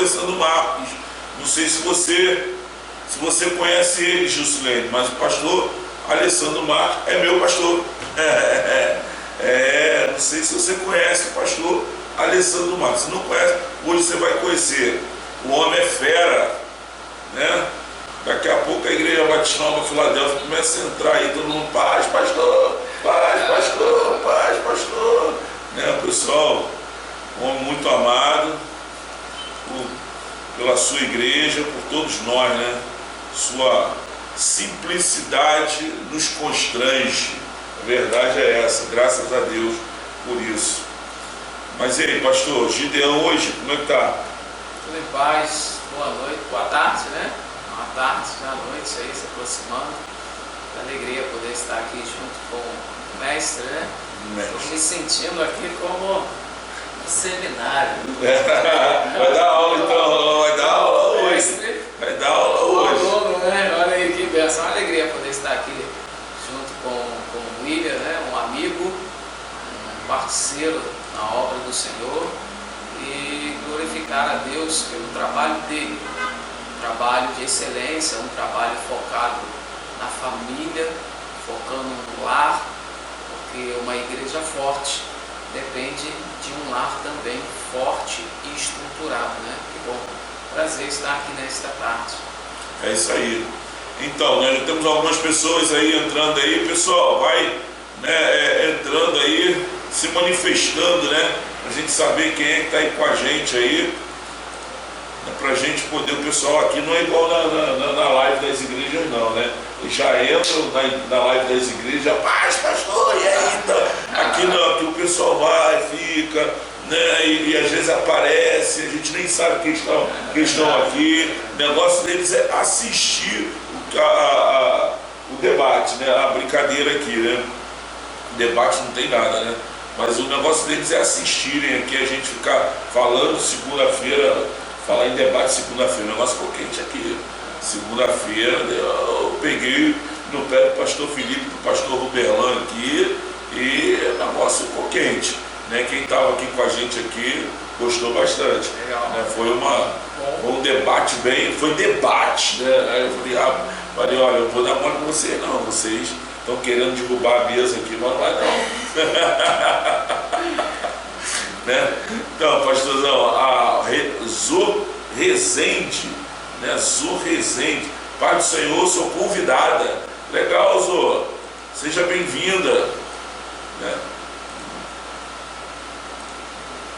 Alessandro Marcos. Não sei se você conhece ele, Juscelene, mas o pastor Alessandro Marcos é meu pastor. Não sei se você conhece o pastor Alessandro Marcos. Se não conhece, hoje você vai conhecer. O homem é fera, né? Daqui a pouco a Igreja Batista Nova Filadélfia começa a entrar aí, todo mundo, paz, pastor, paz, pastor, paz, pastor. Né, pessoal, um homem muito amado pela sua igreja, por todos nós, né? Sua simplicidade nos constrange. A verdade é essa, graças a Deus por isso. Mas e aí, pastor, Gideão hoje, como é que tá? Tudo em paz, boa noite, boa tarde, né? Boa tarde, já à noite aí, se aproximando. Que alegria poder estar aqui junto com o mestre, né? Estou me sentindo aqui como um seminário. Vai dar aula então, vai dar aula hoje. Mestre, Vai dar aula hoje. aluno, né? Olha aí que benção, uma alegria poder estar aqui junto com o William, né? Um amigo, um parceiro na obra do Senhor, e glorificar a Deus pelo trabalho dele, um trabalho de excelência, um trabalho focado na família, focando no lar, porque uma igreja forte depende de um lar também forte e estruturado, né? Que bom, prazer estar aqui nesta tarde. É isso aí. Então, nós já temos algumas pessoas aí entrando aí, pessoal, vai, né, entrando aí, se manifestando, né, pra gente saber quem é que tá aí com a gente aí, né, pra gente poder, o pessoal aqui não é igual na live das igrejas não, né, eles já entram na live das igrejas, paz, pastor, e aí, tá? Aqui não, aqui o pessoal vai, fica, né, e às vezes aparece, a gente nem sabe que estão aqui. O negócio deles é assistir o debate, né, a brincadeira aqui, né, debate não tem nada, né, mas o negócio deles é assistirem aqui, a gente ficar falando segunda-feira, falar em debate segunda-feira, o negócio ficou quente aqui. Segunda-feira eu peguei no pé do pastor Felipe, do pastor Ruberlan aqui, e o negócio ficou quente, né? Quem estava aqui com a gente aqui gostou bastante. Legal. Né? Foi um debate bem, foi debate, né? Aí eu falei, olha, eu vou dar mole com vocês não, vocês estão querendo derrubar a mesa aqui, mas não vai não. Né? Então, pastorzão, a Zô Rezende, né? Zô Rezende, Pai do Senhor, sou convidada. Legal, Zô, seja bem-vinda, né?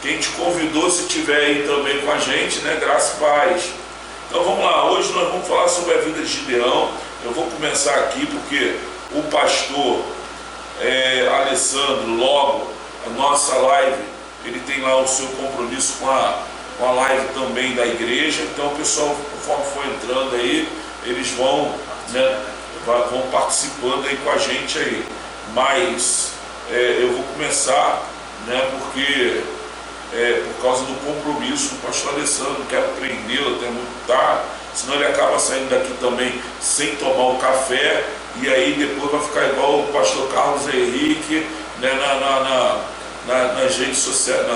Quem te convidou, se estiver aí também com a gente, né? Graça e paz. Então vamos lá, hoje nós vamos falar sobre a vida de Gideão. Eu vou começar aqui porque o pastor Alessandro, logo, a nossa live, ele tem lá o seu compromisso com a live também da igreja. Então o pessoal, conforme for entrando aí, eles vão, né, vão participando aí com a gente aí. Mas eu vou começar, né, porque por causa do compromisso do pastor Alessandro, quero prendê-lo até muito tarde, senão ele acaba saindo daqui também sem tomar o café, e aí depois vai ficar igual o pastor Carlos Henrique, né, nas redes sociais,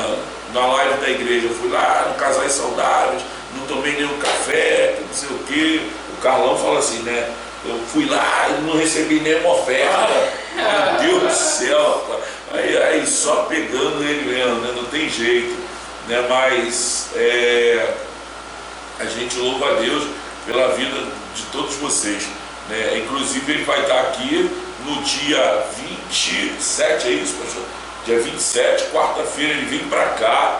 na live da igreja. Eu fui lá no Casais Saudáveis, não tomei nenhum café, não sei o que. O Carlão fala assim, né? Eu fui lá e não recebi nenhuma oferta. Meu Deus do céu, aí só pegando ele mesmo, né? Não tem jeito, né? Mas a gente louva a Deus pela vida de todos vocês, né? Inclusive ele vai estar aqui no dia 27, é isso, pastor? Dia 27, quarta-feira, ele vem para cá,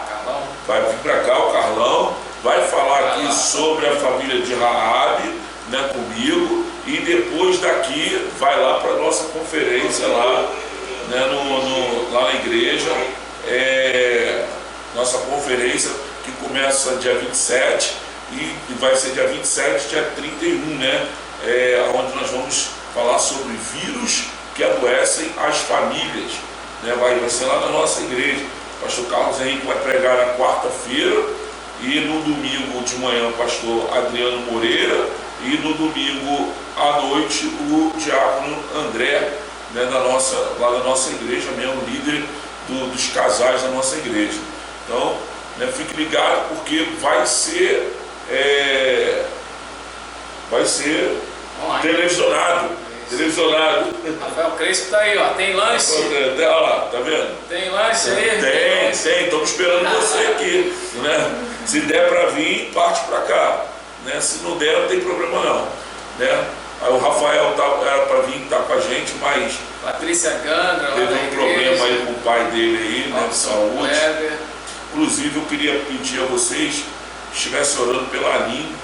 vai vir para cá o Carlão, vai falar aqui sobre a família de Raabe, né, comigo, e depois daqui vai lá para a nossa conferência lá, né, lá na igreja, nossa conferência que começa dia 27 e vai ser dia 27, dia 31, né, onde nós vamos falar sobre vírus que adoecem as famílias. Vai ser lá na nossa igreja. O pastor Carlos Henrique vai pregar na quarta-feira, e no domingo de manhã o pastor Adriano Moreira, e no domingo à noite o diácono André, né, lá da nossa igreja mesmo, líder dos casais da nossa igreja. Então, né, fique ligado, porque vai ser vai ser Online. televisionado. Isso. Televisionado. Rafael Crespo tá aí, ó. Tem lanche? Olha lá, tá vendo? Tem lanche aí? Tem, lanche. estamos esperando você aqui, né? Se der para vir, parte para cá, né? Se não der, não tem problema não, né? Aí o Rafael era para vir estar com a gente, mas Patrícia Gandra, lá teve da um igreja. problema aí com o pai dele aí, né, de saúde. Weber. Inclusive eu queria pedir a vocês que estivessem orando pela Aline.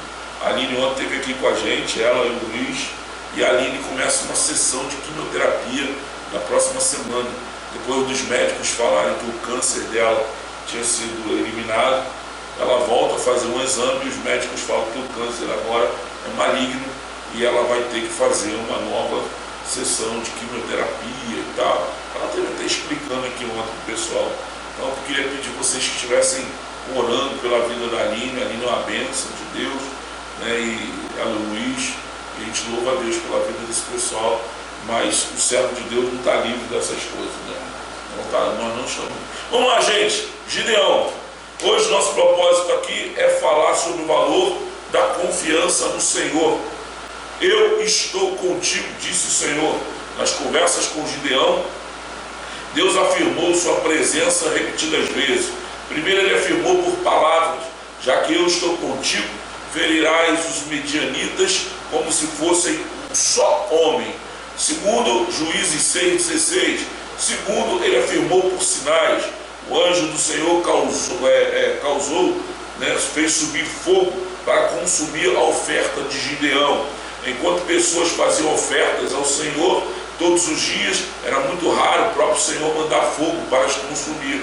A Aline ontem esteve aqui com a gente, ela e o Luiz, e a Aline começa uma sessão de quimioterapia na próxima semana. Depois dos médicos falarem que o câncer dela tinha sido eliminado, ela volta a fazer um exame e os médicos falam que o câncer agora é maligno e ela vai ter que fazer uma nova sessão de quimioterapia e tal. Ela esteve até explicando aqui ontem para o pessoal. Então eu queria pedir vocês que estivessem orando pela vida da Aline. A Aline é uma bênção de Deus, né? E ela e o Luiz, e a gente louva a Deus pela vida desse pessoal, mas o servo de Deus não está livre dessas coisas, né? Nós não estamos. Vamos lá, gente. Gideão, hoje nosso propósito aqui é falar sobre o valor da confiança no Senhor. Eu estou contigo, disse o Senhor. Nas conversas com Gideão, Deus afirmou sua presença repetidas vezes. Primeiro ele afirmou por palavras: já que eu estou contigo, ferirás os medianitas como se fossem um só homem. Segundo, Juízes 6,16. Segundo, ele afirmou por sinais. O anjo do Senhor fez subir fogo para consumir a oferta de Gideão. Enquanto pessoas faziam ofertas ao Senhor todos os dias, era muito raro o próprio Senhor mandar fogo para as consumir.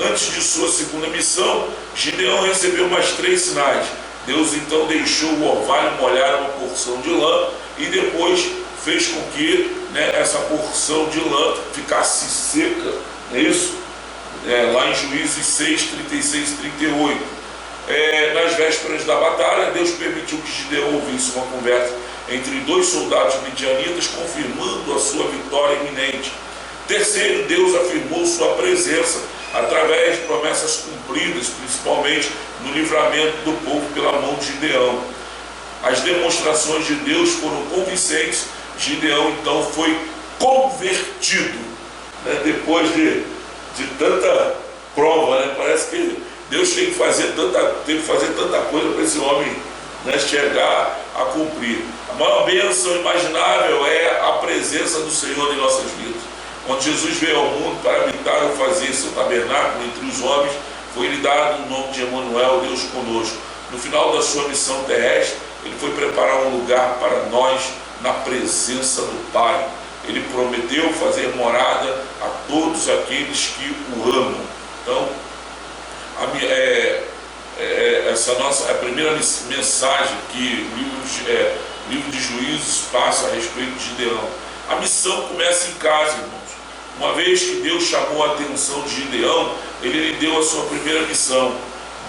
Antes de sua segunda missão, Gideão recebeu mais 3 sinais. Deus então deixou o orvalho molhar uma porção de lã e depois fez com que essa porção de lã ficasse seca. É isso? Lá em Juízes 6, 36 e 38. Nas vésperas da batalha, Deus permitiu que Gideão ouvisse uma conversa entre 2 soldados midianitas, confirmando a sua vitória iminente. Terceiro, Deus afirmou sua presença através de promessas cumpridas, principalmente no livramento do povo pela mão de Gideão. As demonstrações de Deus foram convincentes. Gideão então foi convertido, depois de tanta prova, parece que Deus teve que fazer tanta coisa para esse homem chegar a cumprir. A maior bênção imaginável é a presença do Senhor em nossas vidas. Quando Jesus veio ao mundo para habitar e fazer seu tabernáculo entre os homens, foi-lhe dado o nome de Emanuel, Deus conosco. No final da sua missão terrestre, ele foi preparar um lugar para nós na presença do Pai. Ele prometeu fazer morada a todos aqueles que o amam. Então, essa a primeira mensagem que o livro de Juízes passa a respeito de Gideão. A missão começa em casa, irmãos. Uma vez que Deus chamou a atenção de Gideão, ele lhe deu a sua primeira missão: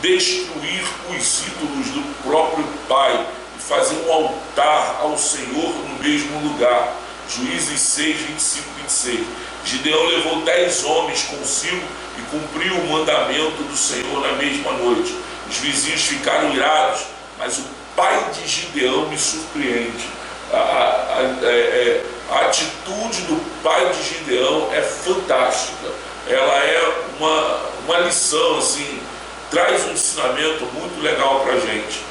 destruir os ídolos do próprio pai e fazer um altar ao Senhor no mesmo lugar. Juízes 6, 25 e 26. Gideão levou 10 homens consigo e cumpriu o mandamento do Senhor na mesma noite. Os vizinhos ficaram irados, mas o pai de Gideão me surpreende. A atitude do pai de Gideão é fantástica. Ela é uma lição, assim, traz um ensinamento muito legal para a gente,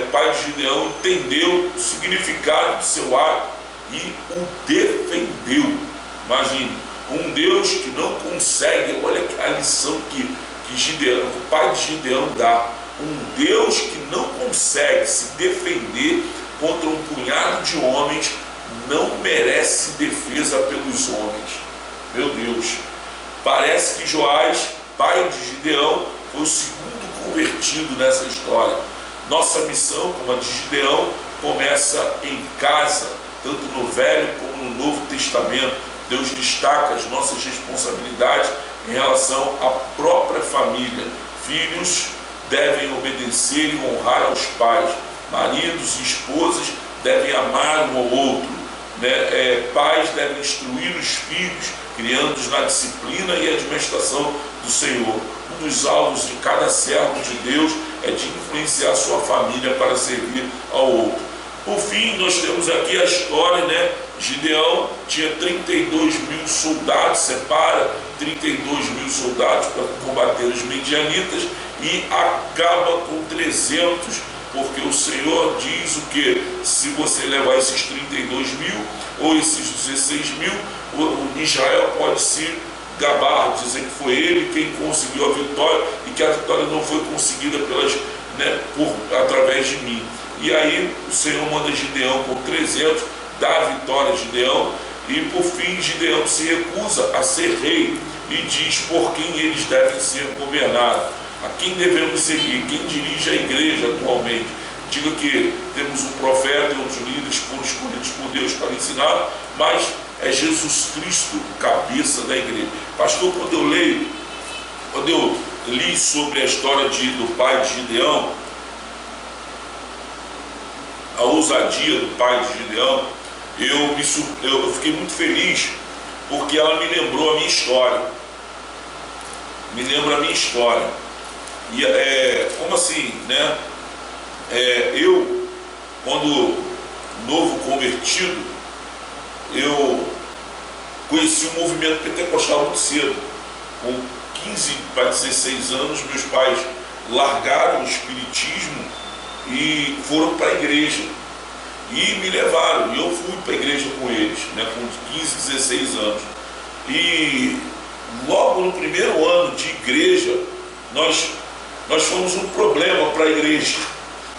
O pai de Gideão entendeu o significado de seu ato e o defendeu. Imagine, um Deus que não consegue, olha a lição que o pai de Gideão dá. Um Deus que não consegue se defender contra um punhado de homens não merece defesa pelos homens. Meu Deus, parece que Joás, pai de Gideão, foi o segundo convertido nessa história. Nossa missão, como a de Gideão, começa em casa, tanto no Velho como no Novo Testamento. Deus destaca as nossas responsabilidades em relação à própria família. Filhos devem obedecer e honrar aos pais. Maridos e esposas devem amar um ao outro. Pais devem instruir os filhos, criando-os na disciplina e administração do Senhor. um dos alvos de cada servo de Deus é de influenciar a sua família para servir ao outro. Por fim, nós temos aqui a história, né? Gideão tinha 32 mil soldados, separa 32 mil soldados para combater os medianitas e acaba com 300, porque o Senhor diz o que? Se você levar esses 32 mil ou esses 16 mil, o Israel pode se gabar, dizer que foi ele quem conseguiu a vitória e que a vitória não foi conseguida através de mim. E aí o Senhor manda Gideão com 300, dá a vitória a Gideão, e por fim Gideão se recusa a ser rei e diz por quem eles devem ser governados, a quem devemos seguir, quem dirige a igreja atualmente. Diga que temos um profeta e outros líderes que foram escolhidos por Deus para ensinar, mas é Jesus Cristo, cabeça da igreja. Pastor, quando eu li sobre a história do pai de Gideão, a ousadia do pai de Gideão, eu fiquei muito feliz, porque ela me lembrou a minha história. Me lembra a minha história. E como assim, né? Eu, quando novo convertido, eu conheci o movimento pentecostal muito cedo. Com 15 para 16 anos, meus pais largaram o espiritismo e foram para a igreja e me levaram, e eu fui para a igreja com eles, né, com 15, 16 anos. E logo no primeiro ano de igreja, nós fomos um problema para a igreja,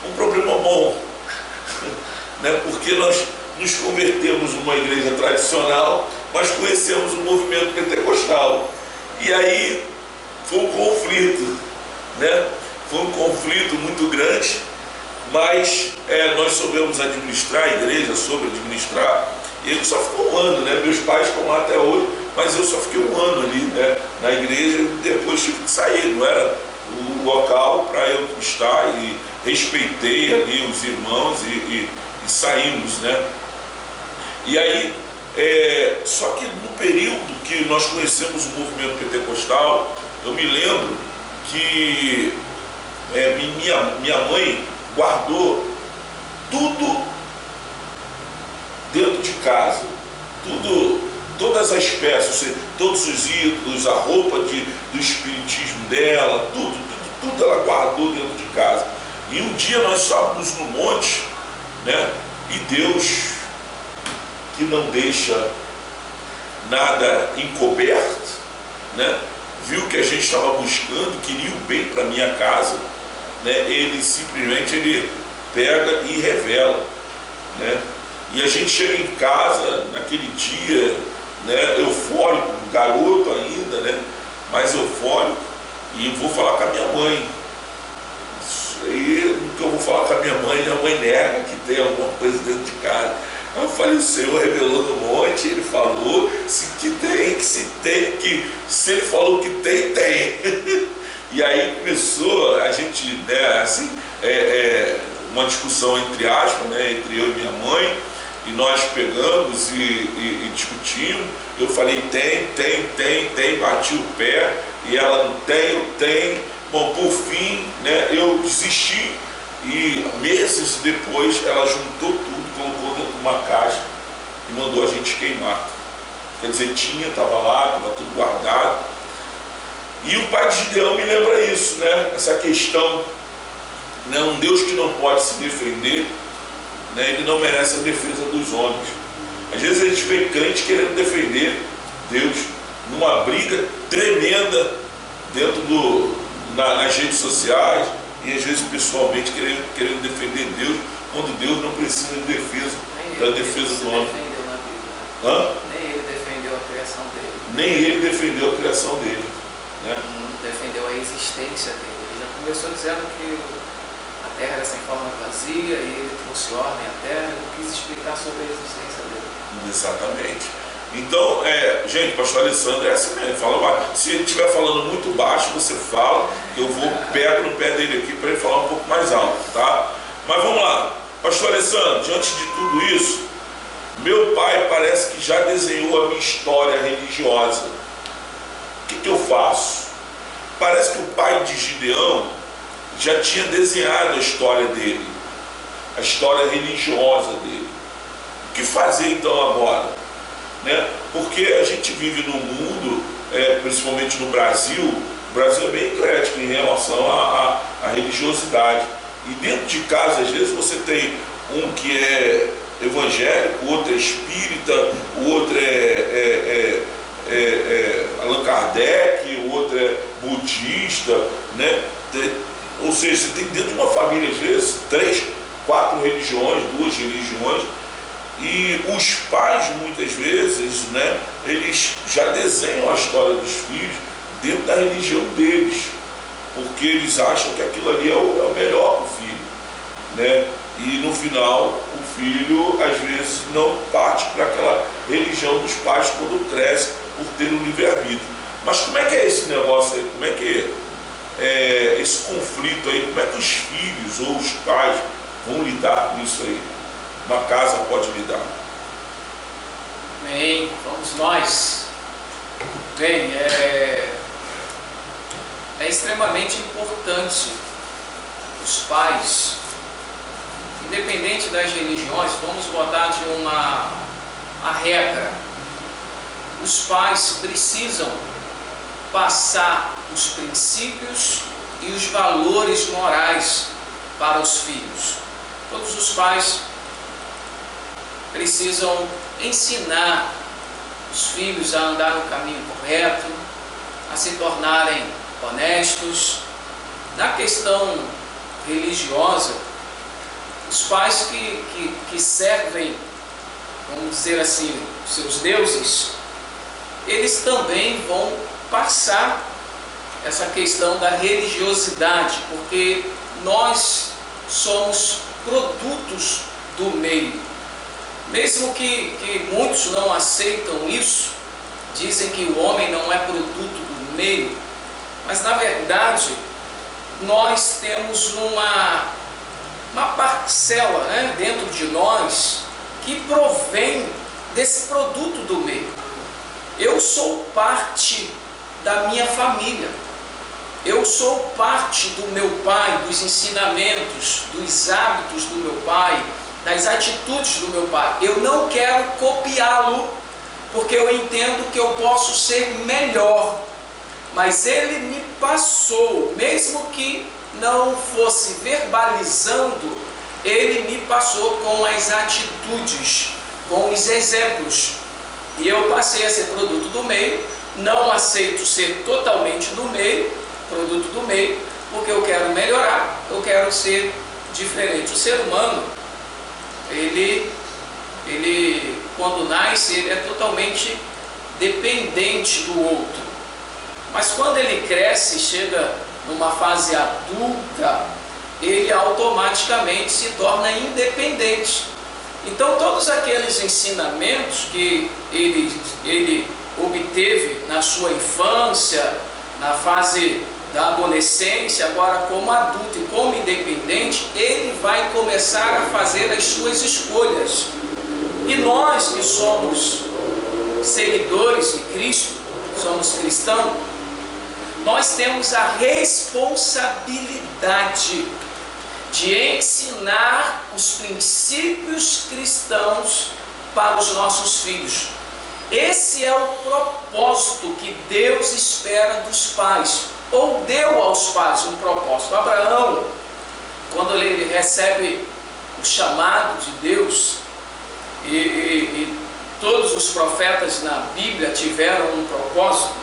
um problema bom, né, porque nós nos convertemos numa igreja tradicional, mas conhecemos o movimento pentecostal, e aí foi um conflito, né? Foi um conflito muito grande, mas nós soubemos administrar a igreja, soube administrar, e ele só ficou um ano, né? Meus pais estão lá até hoje, mas eu só fiquei um ano ali, né, na igreja, e depois tive que sair, não era o local para eu estar, e respeitei ali os irmãos e saímos, né? E aí, só que no período que nós conhecemos o movimento pentecostal, eu me lembro que minha mãe guardou tudo dentro de casa, todas as peças, todos os ídolos, a roupa do espiritismo dela, tudo ela guardou dentro de casa. E um dia nós estávamos no monte, né? E Deus, que não deixa nada encoberto, né, viu que a gente estava buscando, queria o bem para minha casa, né, ele simplesmente pega e revela, né, e a gente chega em casa naquele dia, né, eufórico, garoto ainda, né, mais eufórico, e vou falar com a minha mãe. E o que eu vou falar com a minha mãe nega que tem alguma coisa dentro de casa. Eu falei, o Senhor revelou no monte, ele falou que se ele falou que tem. E aí começou a gente, né, assim, uma discussão entre aspas, né, entre eu e minha mãe, e nós pegamos e discutimos. Eu falei, tem, bati o pé, e ela não tem, eu tenho. Bom, por fim, né, eu desisti, e meses depois ela juntou tudo, colocou dentro de uma caixa e mandou a gente queimar. Quer dizer, estava lá, estava tudo guardado. E o pai de Gideão me lembra isso, né? Essa questão, né? Um Deus que não pode se defender, né? Ele não merece a defesa dos homens. Às vezes a gente vê crente querendo defender Deus numa briga tremenda dentro nas redes sociais, e às vezes pessoalmente querendo defender Deus, quando Deus não precisa de defesa, da defesa do homem. Nem ele defendeu a criação dele. Nem ele defendeu a criação dele, né? Não defendeu a existência dele. Ele já começou dizendo que a terra era sem forma vazia e ele trouxe ordem à terra, e não quis explicar sobre a existência dele. Exatamente. Então, gente, pastor Alessandro é assim mesmo, fala, se ele estiver falando muito baixo, você fala, eu pego no pé dele aqui para ele falar um pouco mais alto, tá? Mas vamos lá, pastor Alessandro, diante de tudo isso, meu pai parece que já desenhou a minha história religiosa. O que eu faço? Parece que o pai de Gideão já tinha desenhado a história dele, a história religiosa dele. O que fazer então agora? Né? Porque a gente vive num mundo, principalmente no Brasil, o Brasil é bem eclético em relação à religiosidade. E dentro de casa, às vezes, você tem um que é evangélico, o outro é espírita, o outro é Allan Kardec, o outro é budista, né? Ou seja, você tem dentro de uma família, às vezes, 3, 4 religiões, 2 religiões, e os pais, muitas vezes, né, eles já desenham a história dos filhos dentro da religião deles, porque eles acham que aquilo ali é o melhor para o filho, né? E no final, o filho, às vezes, não parte para aquela religião dos pais quando cresce, por ter um livre-arbítrio. Mas como é que é esse negócio aí? Como é que é esse conflito aí? Como é que os filhos ou os pais vão lidar com isso aí? Uma casa pode lidar. Bem, vamos nós. Bem, é extremamente importante os pais, independente das religiões, vamos botar de uma regra. Os pais precisam passar os princípios e os valores morais para os filhos. Todos os pais precisam ensinar os filhos a andar no caminho correto, a se tornarem honestos. Na questão religiosa, os pais que servem, vamos dizer assim, seus deuses, eles também vão passar essa questão da religiosidade, porque nós somos produtos do meio. Mesmo que muitos não aceitam isso, dizem que o homem não é produto do meio, mas na verdade nós temos uma parcela, né, dentro de nós que provém desse produto do meio. Eu sou parte da minha família, eu sou parte do meu pai, dos ensinamentos, dos hábitos do meu pai, das atitudes do meu pai. Eu não quero copiá-lo, porque eu entendo que eu posso ser melhor, mas ele me passou, mesmo que não fosse verbalizando, ele me passou com as atitudes, com os exemplos, e eu passei a ser produto do meio. Não aceito ser totalmente do meio, produto do meio, porque eu quero melhorar, eu quero ser diferente. O ser humano, ele quando nasce, ele é totalmente dependente do outro, mas quando ele cresce, chega numa fase adulta, ele automaticamente se torna independente. Então todos aqueles ensinamentos que ele obteve na sua infância, na fase da adolescência, agora como adulto e como independente, ele vai começar a fazer as suas escolhas. E nós que somos seguidores de Cristo, somos cristãos, nós temos a responsabilidade de ensinar os princípios cristãos para os nossos filhos. Esse é o propósito que Deus espera dos pais, ou deu aos pais um propósito. Abraão, quando ele recebe o chamado de Deus, e todos os profetas na Bíblia tiveram um propósito.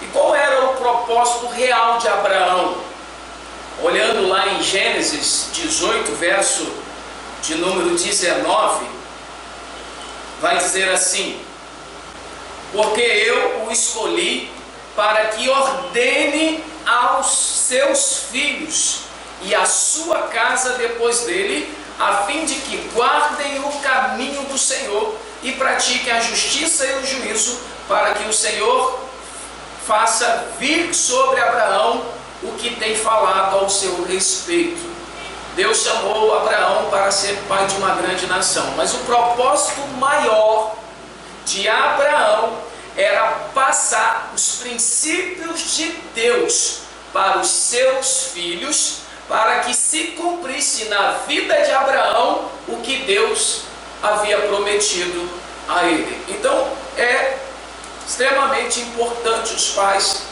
E qual era o propósito real de Abraão? Olhando lá em Gênesis 18, verso de número 19, vai dizer assim: porque eu o escolhi para que ordene aos seus filhos e à sua casa depois dele, a fim de que guardem o caminho do Senhor e pratiquem a justiça e o juízo, para que o Senhor faça vir sobre Abraão o que tem falado ao seu respeito. Deus chamou Abraão para ser pai de uma grande nação, mas o propósito maior de Abraão era passar os princípios de Deus para os seus filhos, para que se cumprisse na vida de Abraão o que Deus havia prometido a ele. Então é extremamente importante os pais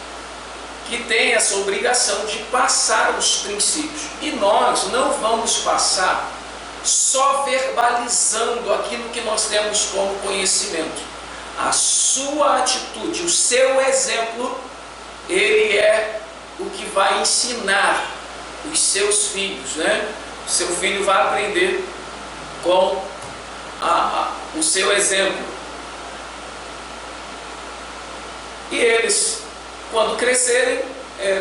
que têm essa obrigação de passar os princípios. E nós não vamos passar só verbalizando aquilo que nós temos como conhecimento. A sua atitude, o seu exemplo, ele é o que vai ensinar os seus filhos, né? O seu filho vai aprender com o seu exemplo. E eles, quando crescerem,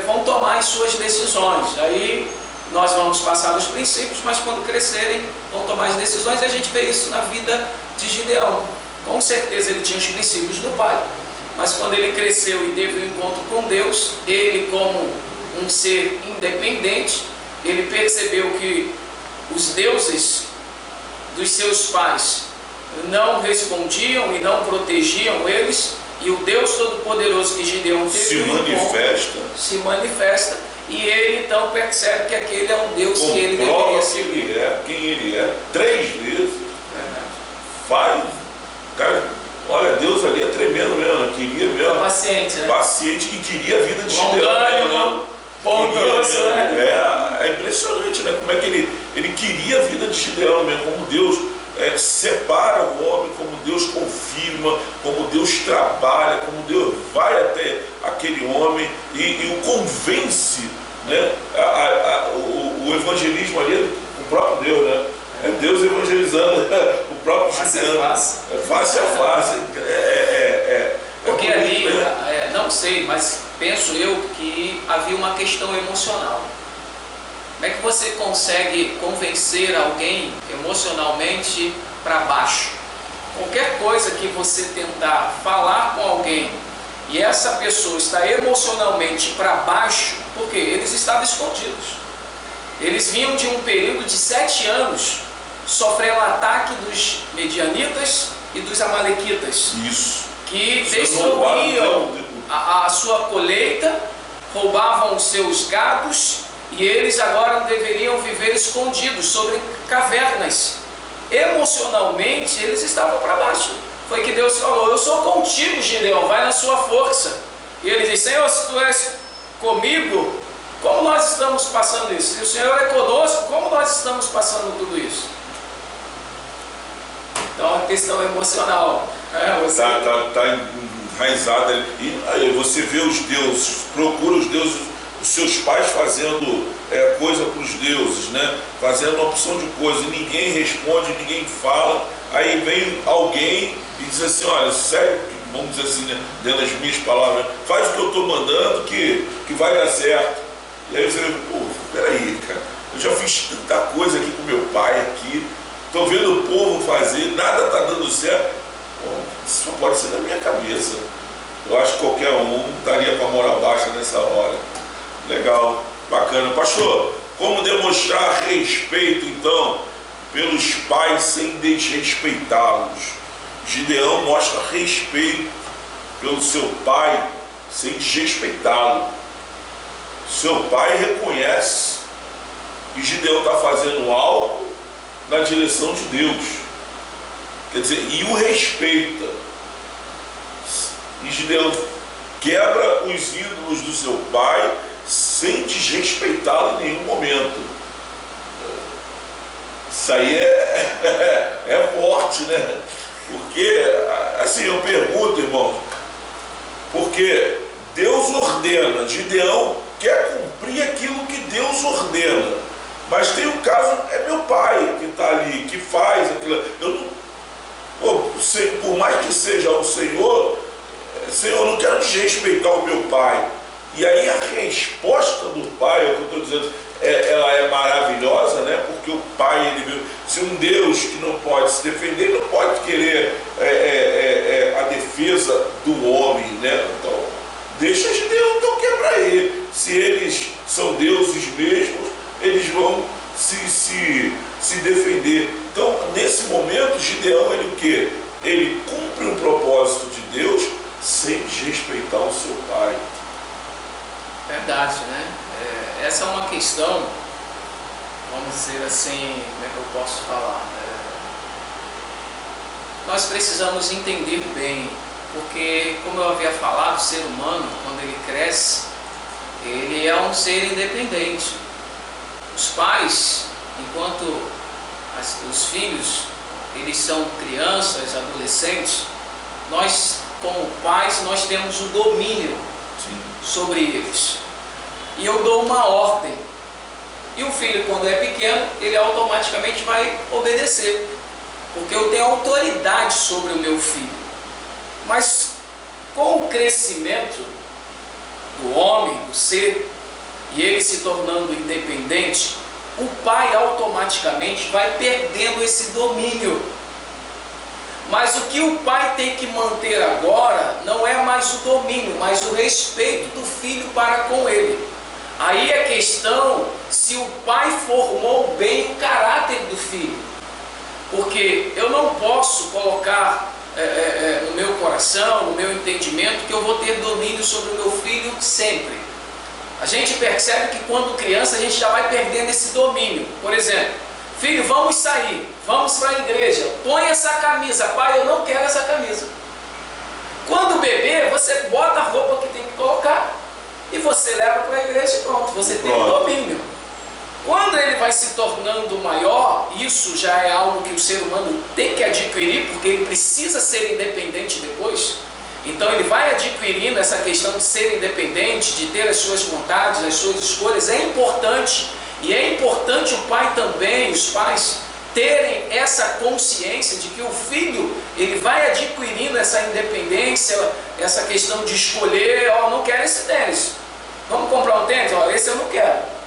vão tomar as suas decisões. Aí nós vamos passar os princípios, mas quando crescerem, vão tomar as decisões. E a gente vê isso na vida de Gideão. Com certeza ele tinha os princípios do pai, mas quando ele cresceu e teve um encontro com Deus, ele, como um ser independente, ele percebeu que os deuses dos seus pais não respondiam e não protegiam eles, e o Deus Todo-Poderoso que Gideão teve se manifesta, e ele então percebe que aquele é um Deus que ele deveria seguir. Ele é quem ele é, 3 vezes. Faz. Cara, olha, Deus ali é tremendo mesmo, queria mesmo. Paciente, né? Paciente, que queria a vida de Gideão. É impressionante, né? Como é que ele queria a vida de Gideão mesmo, como Deus separa o homem, como Deus confirma, como Deus trabalha, como Deus vai até aquele homem e o convence, né? O evangelismo ali é o próprio Deus, né? É Deus evangelizando o próprio Gideão. É fácil. Porque ali, não sei, mas penso eu que havia uma questão emocional. Como é que você consegue convencer alguém emocionalmente para baixo? Qualquer coisa que você tentar falar com alguém e essa pessoa está emocionalmente para baixo, porque eles estavam escondidos. Eles vinham de um período de 7 anos sofrendo ataque dos medianitas e dos amalequitas. Isso. Que destruíam a sua colheita, roubavam os seus gados, e eles agora deveriam viver escondidos sobre cavernas. Emocionalmente eles estavam para baixo. Foi que Deus falou: eu sou contigo, Gideão, vai na sua força. E ele diz: Senhor, se tu és comigo, como nós estamos passando isso? Se o Senhor é conosco, como nós estamos passando tudo isso? Então é uma questão emocional. Está enraizada. E aí você vê os deuses, procura os deuses, os seus pais fazendo coisa para os deuses, né? Fazendo uma opção de coisa, e ninguém responde, ninguém fala. Aí vem alguém e diz assim: olha, sério, vamos dizer assim, né, dentro das minhas palavras, faz o que eu estou mandando que vai dar certo. E aí você vê: pô, peraí, cara, eu já fiz tanta coisa aqui com meu pai aqui, estou vendo o povo fazer, nada está dando certo. Pô, isso só pode ser na minha cabeça. Eu acho que qualquer um estaria com a moral baixa nessa hora. Legal, bacana. Pastor, como demonstrar respeito então pelos pais sem desrespeitá-los? Gideão mostra respeito pelo seu pai sem desrespeitá-lo. Seu pai reconhece que Gideão está fazendo algo na direção de Deus, quer dizer, e o respeita. E Gideão quebra os ídolos do seu pai sem desrespeitá-lo em nenhum momento. Isso aí é forte, né? Porque, assim, eu pergunto, irmão, porque Deus ordena, Gideão quer cumprir aquilo que Deus ordena, mas tem um caso, é meu pai que está ali, que faz aquilo. Eu não, por mais que seja o Senhor, eu não quero desrespeitar o meu pai. E aí a resposta do pai, é o que eu estou dizendo, ela é maravilhosa, né? Porque o pai, ele viu, se um Deus que não pode se defender, não pode querer a defesa do homem, né? Então, deixa Deus, então quebra ele. Se eles são deuses mesmos, eles vão se defender. Então, nesse momento, Gideão, ele o quê? Ele cumpre um propósito de Deus, sem desrespeitar o seu pai. Verdade, né? Essa é uma questão, vamos dizer assim, como é que eu posso falar? Nós precisamos entender bem, porque, como eu havia falado, o ser humano, quando ele cresce, ele é um ser independente. Os pais, enquanto os filhos, eles são crianças, adolescentes, nós, como pais, nós temos o domínio sobre eles. E eu dou uma ordem. E o filho, quando é pequeno, ele automaticamente vai obedecer, porque eu tenho autoridade sobre o meu filho. Mas com o crescimento do homem, do ser, e ele se tornando independente, o pai automaticamente vai perdendo esse domínio. Mas o que o pai tem que manter agora não é mais o domínio, mas o respeito do filho para com ele. Aí é questão se o pai formou bem o caráter do filho. Porque eu não posso colocar no meu coração, no meu entendimento, que eu vou ter domínio sobre o meu filho sempre. A gente percebe que quando criança a gente já vai perdendo esse domínio. Por exemplo, filho, vamos sair, vamos para a igreja, põe essa camisa. Pai, eu não quero essa camisa. Quando bebê, você bota a roupa que tem que colocar e você leva para a igreja e pronto, você tem o domínio. Quando ele vai se tornando maior, isso já é algo que o ser humano tem que adquirir, porque ele precisa ser independente depois. Então ele vai adquirindo essa questão de ser independente, de ter as suas vontades, as suas escolhas. É importante, e é importante o pai também, os pais, terem essa consciência de que o filho, ele vai adquirindo essa independência, essa questão de escolher, não quero esse tênis, vamos comprar um tênis? Esse eu não quero.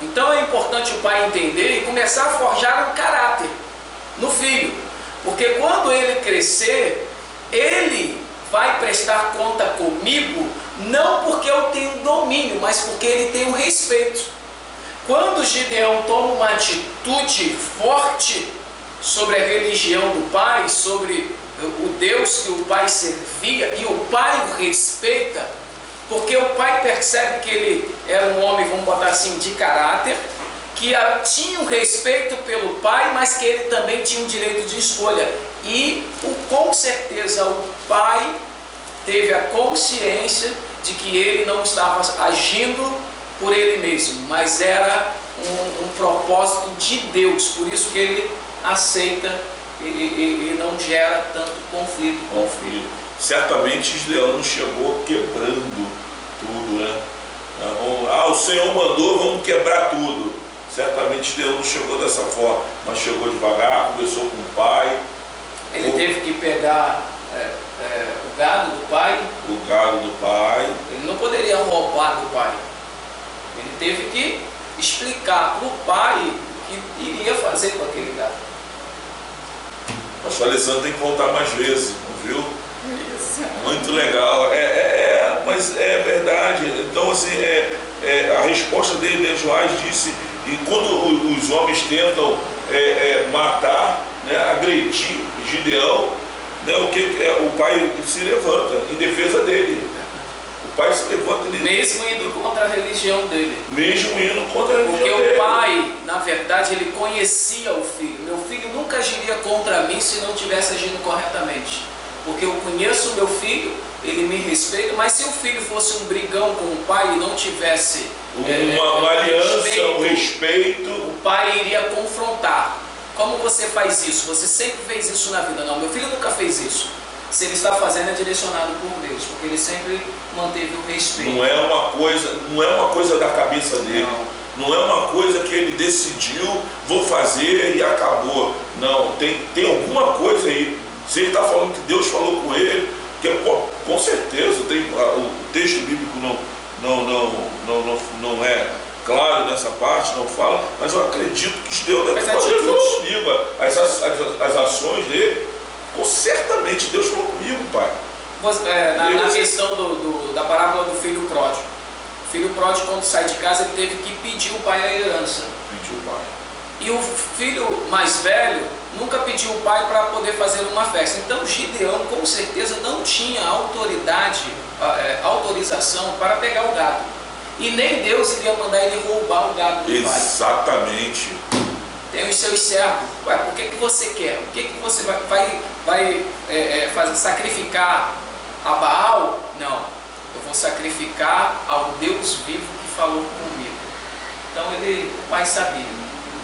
Então é importante o pai entender e começar a forjar um caráter no filho, porque quando ele crescer, ele vai prestar conta comigo, não porque eu tenho domínio, mas porque ele tem um respeito. Quando Gideão toma uma atitude forte sobre a religião do pai, sobre o Deus que o pai servia, e o pai o respeita, porque o pai percebe que ele era um homem, vamos botar assim, de caráter, que tinha um respeito pelo pai, mas que ele também tinha um direito de escolha. E com certeza o pai teve a consciência de que ele não estava agindo por ele mesmo, mas era um propósito de Deus. Por isso que ele aceita e não gera tanto conflito com o filho. Certamente Gideão não chegou quebrando tudo, né? O Senhor mandou, vamos quebrar tudo. Certamente Gideão não chegou dessa forma, mas chegou devagar, conversou com o pai. Ele teve que pegar o gado do pai. O gado do pai. Ele não poderia roubar do pai. Ele teve que explicar para o pai o que iria fazer com aquele gado. O pastor Alessandro tem que voltar mais vezes, não viu? Isso. Muito legal, mas é verdade. Então assim, a resposta dele, Joás disse, e quando os homens tentam matar, né, agredir Gideão, né, o pai se levanta em defesa dele. O pai se levanta mesmo indo contra a religião dele. Mesmo indo contra a religião dele. Porque o pai, na verdade, ele conhecia o filho. Meu filho nunca agiria contra mim se não estivesse agindo corretamente. Porque eu conheço o meu filho, ele me respeita, mas se o filho fosse um brigão com o pai e não tivesse uma aliança, um respeito, o pai iria confrontar. Como você faz isso? Você sempre fez isso na vida? Não, meu filho nunca fez isso. Se ele está fazendo, é direcionado por Deus, porque ele sempre manteve o respeito. Não é uma coisa da cabeça dele. Não é uma coisa que ele decidiu, vou fazer e acabou. Não, tem alguma coisa aí. Se ele está falando que Deus falou com ele, que com certeza o texto bíblico não é claro nessa parte, não fala, mas eu acredito que Deus deve fazer comigo. As ações dele, certamente Deus falou comigo, pai. Na questão da parábola do filho pródigo. O filho pródigo, quando sai de casa, ele teve que pedir o pai a herança. Pediu o pai. E o filho mais velho, nunca pediu o pai para poder fazer uma festa. Então Gideão com certeza não tinha autorização para pegar o gado. E nem Deus iria mandar ele roubar o gado do pai. Exatamente. Tem os seus servos. Ué, por que você quer? O que você vai fazer? Sacrificar a Baal? Não. Eu vou sacrificar ao Deus vivo que falou comigo. Então o pai sabia.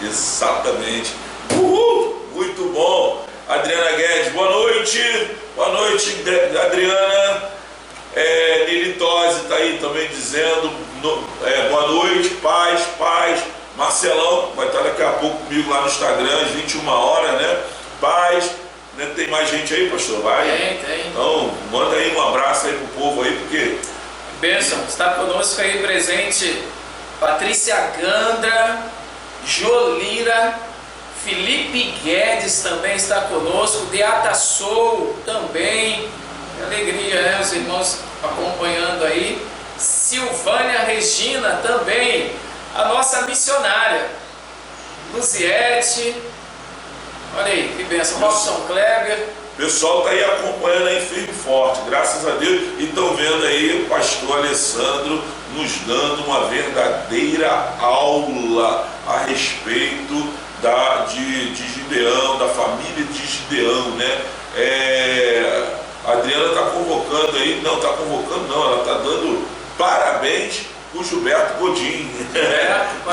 Exatamente. Uhul! Muito bom. Adriana Guedes, boa noite. Boa noite, Adriana. Lili Tosi está aí também dizendo boa noite, paz. Marcelão vai estar daqui a pouco comigo lá no Instagram, às 21 horas, né? Paz. Né? Tem mais gente aí, pastor? Vai? Tem. Então, manda aí um abraço aí pro povo aí, porque... Bênção, está conosco aí presente Patrícia Gandra, Jolira, Felipe Guedes também está conosco, Beata Sou também, que alegria, né? Os irmãos acompanhando aí, Silvânia Regina também, a nossa missionária, Luziete, olha aí, que bênção, Robson Kleber. O pessoal está aí acompanhando aí firme e forte, graças a Deus, e estão vendo aí o pastor Alessandro nos dando uma verdadeira aula a respeito de Gideão, da família de Gideão, né? A Adriana está convocando aí, não está convocando não, ela está dando parabéns para o Gilberto Godinho.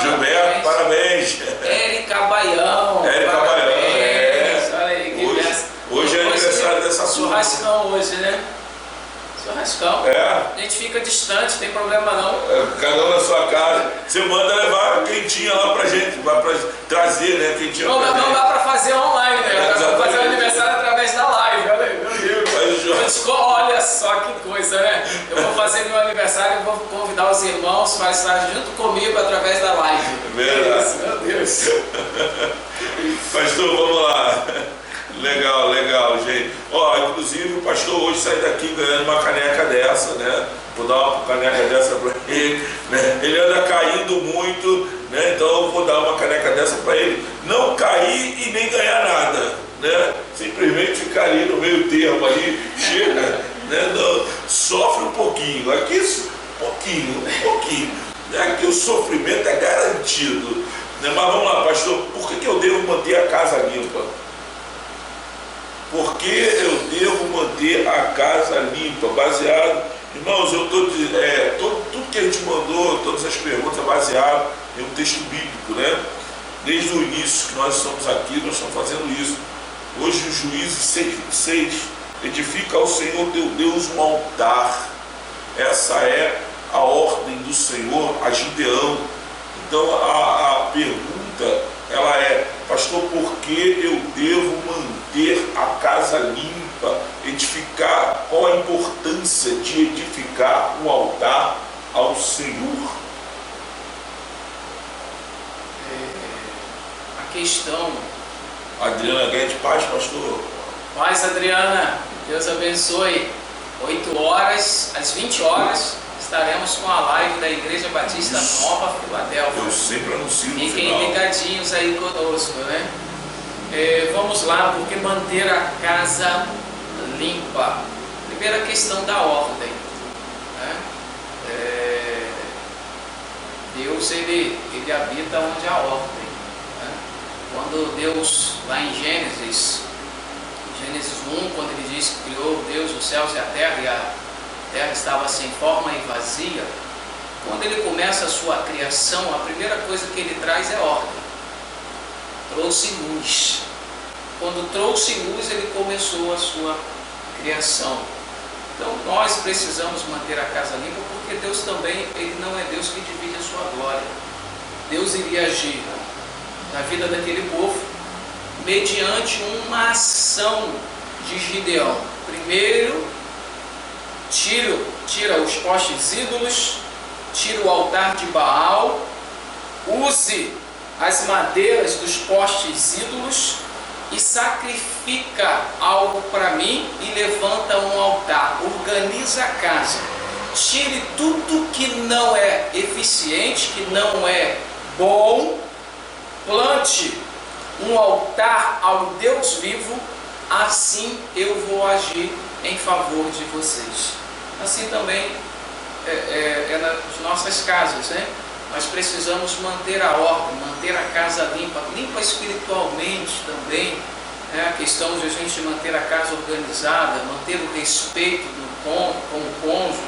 Gilberto, parabéns. Érica Baião, parabéns. Olha aí, que bênção. Hoje é aniversário dessa turma. Churrascão hoje, né? Churrascão. A gente fica distante, tem problema não. Cada um na sua casa. Você manda levar quentinha lá pra gente, pra trazer, né? Quentinha não dá pra fazer online, né? Dá pra fazer o aniversário através da live. Olha aí, meu Deus. Olha só que coisa, né? Eu vou fazer meu aniversário e vou convidar os irmãos para estar junto comigo através da live. Verdade. Meu Deus. Pastor, vamos lá. Legal, gente. Inclusive o pastor hoje sai daqui ganhando uma caneca dessa, né? Vou dar uma caneca dessa para ele, né? Ele anda caindo muito, né? Então eu vou dar uma caneca dessa para ele não cair e nem ganhar nada, né? Simplesmente ficar ali no meio termo ali, chega, né? Não, sofre um pouquinho, aqui um pouquinho. Aqui o sofrimento é garantido, né? Mas vamos lá, pastor, por que eu devo manter a casa limpa? Porque eu devo manter a casa limpa, baseado, irmãos, eu estou tudo que a gente mandou, todas as perguntas baseado em um texto bíblico, né? Desde o início que nós estamos aqui, nós estamos fazendo isso. Hoje o Juízes 6:26, edifica ao Senhor teu Deus um altar. Essa é a ordem do Senhor a Gideão. Então a pergunta, ela é, pastor, por que eu devo manter a casa limpa, edificar? Qual a importância de edificar um altar ao Senhor? A questão... Adriana Guedes, paz, pastor. Paz, Adriana, Deus abençoe. 8 horas, às 20 horas, estaremos com a live da Igreja Batista Nova Filadélfia. Eu sempre anuncio no Fiquem final. ligadinhos aí conosco, né? Vamos lá, porque manter a casa limpa. Primeira questão da ordem, né? Deus, ele habita onde há ordem, né? Quando Deus, lá em Gênesis 1, quando ele diz que criou Deus os céus e a terra estava sem forma e vazia, quando ele começa a sua criação, a primeira coisa que ele traz é ordem. Trouxe luz. Quando trouxe luz, ele começou a sua criação. Então nós precisamos manter a casa limpa, porque Deus também, ele não é Deus que divide a sua glória. Deus iria agir na vida daquele povo mediante uma ação de Gideão. Primeiro, tira os postes ídolos, tira o altar de Baal, use as madeiras dos postes ídolos e sacrifica algo para mim e levanta um altar. Organiza a casa. Tire tudo que não é eficiente, que não é bom. Plante um altar ao Deus vivo, assim eu vou agir em favor de vocês. Assim também é nas nossas casas, né? Nós precisamos manter a ordem, manter a casa limpa, limpa espiritualmente também, né? A questão de a gente manter a casa organizada, manter o respeito como cônjuge,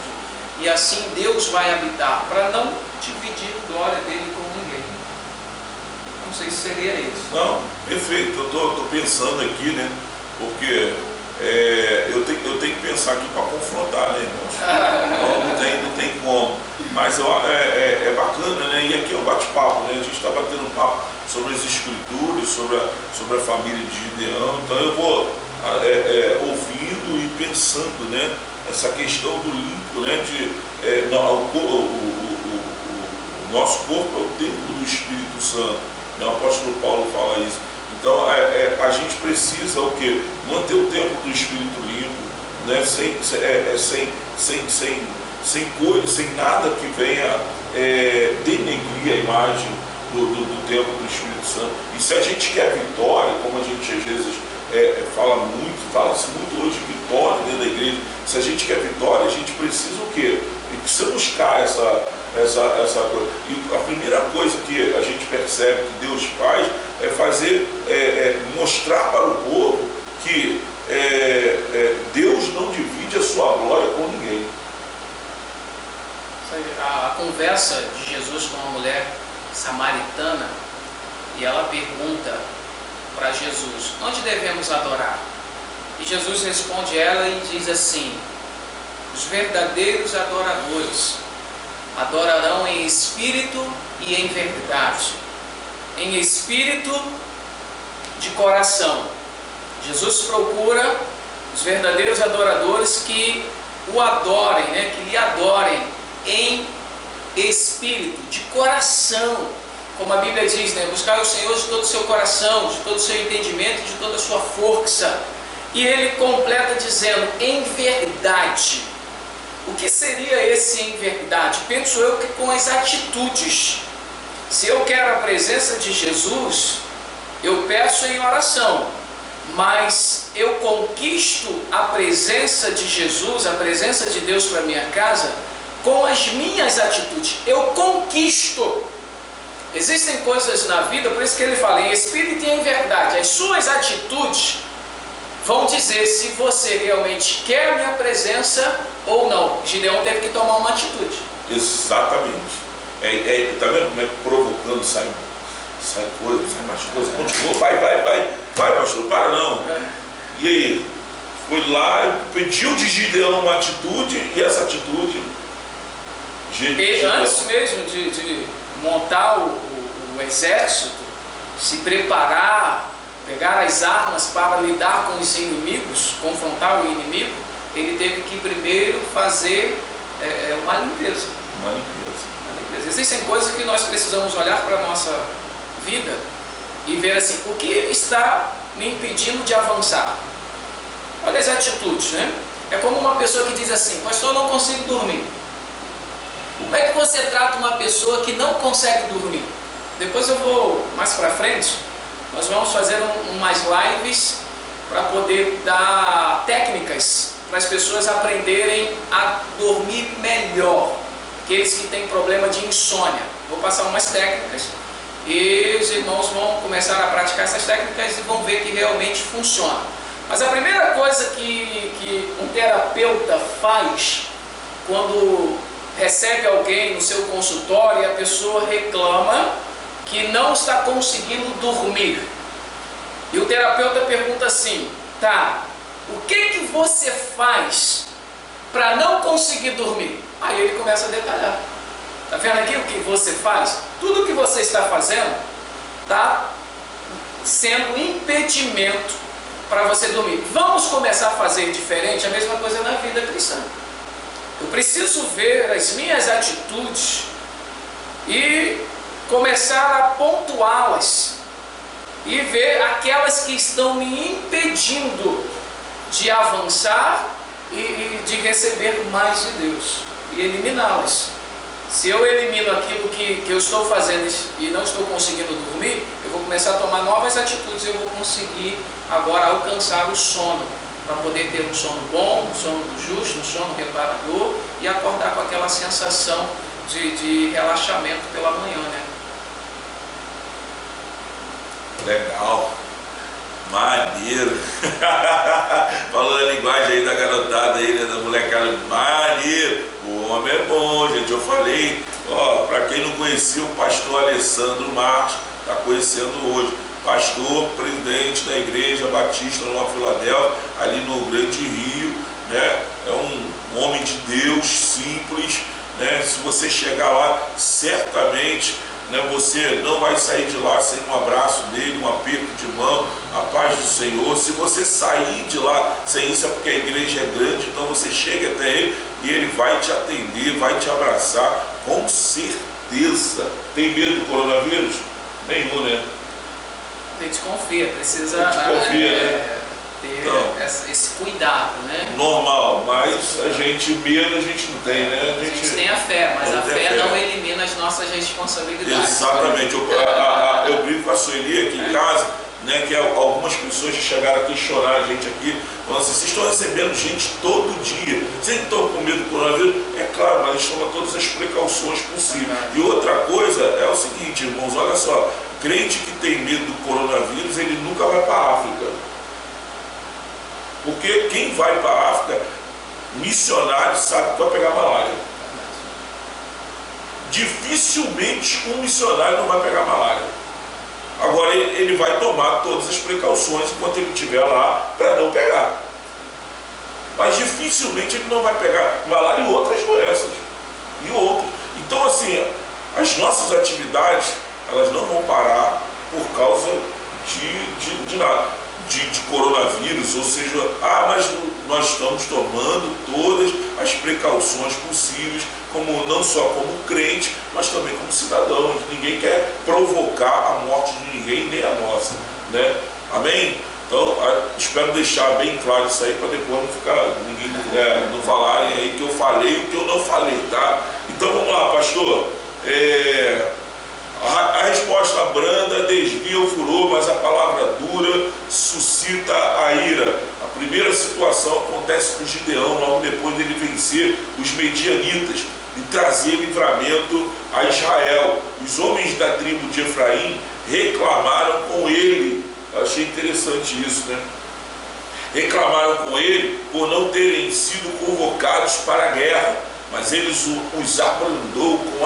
e assim Deus vai habitar, para não dividir a glória dele com ninguém. Não sei se seria isso. Não, perfeito. Eu estou pensando aqui, né? Porque eu tenho que pensar aqui para confrontar, né, irmãos? Não tem como. Mas é bacana, né? E aqui é um bate-papo, né? A gente está batendo um papo sobre as escrituras, sobre a família de Gideão. Então eu vou ouvindo e pensando, né? Essa questão do limpo, né? O nosso corpo é o templo do Espírito Santo. O apóstolo Paulo fala isso. Então a gente precisa o quê? Manter o templo do Espírito limpo, né? Sem nada que venha denegrir a imagem do templo do Espírito Santo. E se a gente quer vitória, como a gente às vezes fala-se muito hoje de vitória dentro da igreja. Se a gente quer vitória, a gente precisa o quê? E precisa buscar essa coisa. E a primeira coisa que a gente percebe que Deus faz é fazer, mostrar para o povo que Deus não divide a sua glória com ninguém. A conversa de Jesus com uma mulher samaritana, e ela pergunta para Jesus: onde devemos adorar? E Jesus responde a ela e diz assim: os verdadeiros adoradores adorarão em espírito e em verdade, em espírito de coração. Jesus procura os verdadeiros adoradores que o adorem, né? Que lhe adorem em espírito, de coração, como a Bíblia diz, né? Buscar o Senhor de todo o seu coração, de todo o seu entendimento, de toda a sua força. E ele completa dizendo: em verdade. O que seria esse em verdade? Penso eu que com as atitudes. Se eu quero a presença de Jesus, eu peço em oração, mas eu conquisto a presença de Jesus, a presença de Deus para minha casa, com as minhas atitudes. Eu conquisto. Existem coisas na vida, por isso que ele fala em espírito e em verdade. As suas atitudes vão dizer se você realmente quer a minha presença ou não. Gideão teve que tomar uma atitude. Exatamente. Tá vendo como é que provocando sai coisa, sai mais coisa, continua, vai pastor, para não. E aí, foi lá, pediu de Gideão uma atitude, e essa atitude antes mesmo de montar o exército, se preparar, pegar as armas para lidar com os inimigos, confrontar o inimigo, ele teve que primeiro fazer uma limpeza. Existem coisas que nós precisamos olhar para a nossa vida e ver assim: o que está me impedindo de avançar? Olha as atitudes, né? É como uma pessoa que diz assim: pastor, eu não consigo dormir. Como é que você trata uma pessoa que não consegue dormir? Depois eu vou, mais para frente, nós vamos fazer umas lives para poder dar técnicas para as pessoas aprenderem a dormir melhor. Aqueles que têm problema de insônia. Vou passar umas técnicas e os irmãos vão começar a praticar essas técnicas e vão ver que realmente funciona. Mas a primeira coisa que um terapeuta faz quando recebe alguém no seu consultório e a pessoa reclama que não está conseguindo dormir, e o terapeuta pergunta assim: tá, o que você faz para não conseguir dormir? Aí ele começa a detalhar. Está vendo aqui o que você faz? Tudo o que você está fazendo está sendo impedimento para você dormir. Vamos começar a fazer diferente. A mesma coisa na vida cristã. Eu preciso ver as minhas atitudes e começar a pontuá-las e ver aquelas que estão me impedindo de avançar e de receber mais de Deus, e eliminá-las. Se eu elimino aquilo que eu estou fazendo e não estou conseguindo dormir, eu vou começar a tomar novas atitudes, eu vou conseguir agora alcançar o sono, para poder ter um sono bom, um sono justo, um sono reparador e acordar com aquela sensação de relaxamento pela manhã, né? Legal, maneiro. Falando a linguagem aí da garotada aí, né, da molecada, maneiro. O homem é bom, gente. Eu falei, ó, para quem não conhecia o pastor Alessandro Marques, está conhecendo hoje. Pastor, presidente da Igreja Batista Nova Filadélfia, ali no Grande Rio, né? É um homem de Deus, simples, né? Se você chegar lá, certamente, né, você não vai sair de lá sem um abraço dele, um aperto de mão, a paz do Senhor. Se você sair de lá sem isso, é porque a igreja é grande, então você chega até ele e ele vai te atender, vai te abraçar, com certeza. Tem medo do coronavírus? Nenhum, né? A gente confia, precisa ter esse cuidado, né? Normal, mas a gente, medo a gente não tem, né? A gente tem a fé, mas a fé não elimina as nossas responsabilidades. Exatamente. Eu brinco com a Sueli aqui em casa, né, que algumas pessoas já chegaram aqui chorar a gente aqui, falando assim, vocês estão recebendo gente todo dia, vocês estão com medo do coronavírus? É claro, mas a gente toma todas as precauções possíveis. E outra coisa é o seguinte, irmãos, olha só, crente que tem medo do coronavírus, ele nunca vai para a África. Porque quem vai para a África, missionário, sabe que vai pegar malária. Dificilmente um missionário não vai pegar malária. Agora ele vai tomar todas as precauções enquanto ele estiver lá para não pegar. Mas dificilmente ele não vai pegar malária e outras doenças. E outras. Então assim, as nossas atividades, elas não vão parar por causa de nada. De coronavírus, ou seja, mas nós estamos tomando todas as precauções possíveis, como, não só como crente, mas também como cidadão. Ninguém quer provocar a morte de ninguém, nem a nossa, né? Amém? Então, espero deixar bem claro isso aí, para depois não ficar, ninguém não falarem aí que eu falei o que eu não falei, tá? Então vamos lá, pastor. A resposta branda desvia o furor, mas a palavra dura suscita a ira. A primeira situação acontece com Gideão, logo depois dele vencer os medianitas e trazer livramento a Israel. Os homens da tribo de Efraim reclamaram com ele. Eu achei interessante isso, né? Reclamaram com ele por não terem sido convocados para a guerra, mas ele os abrandou com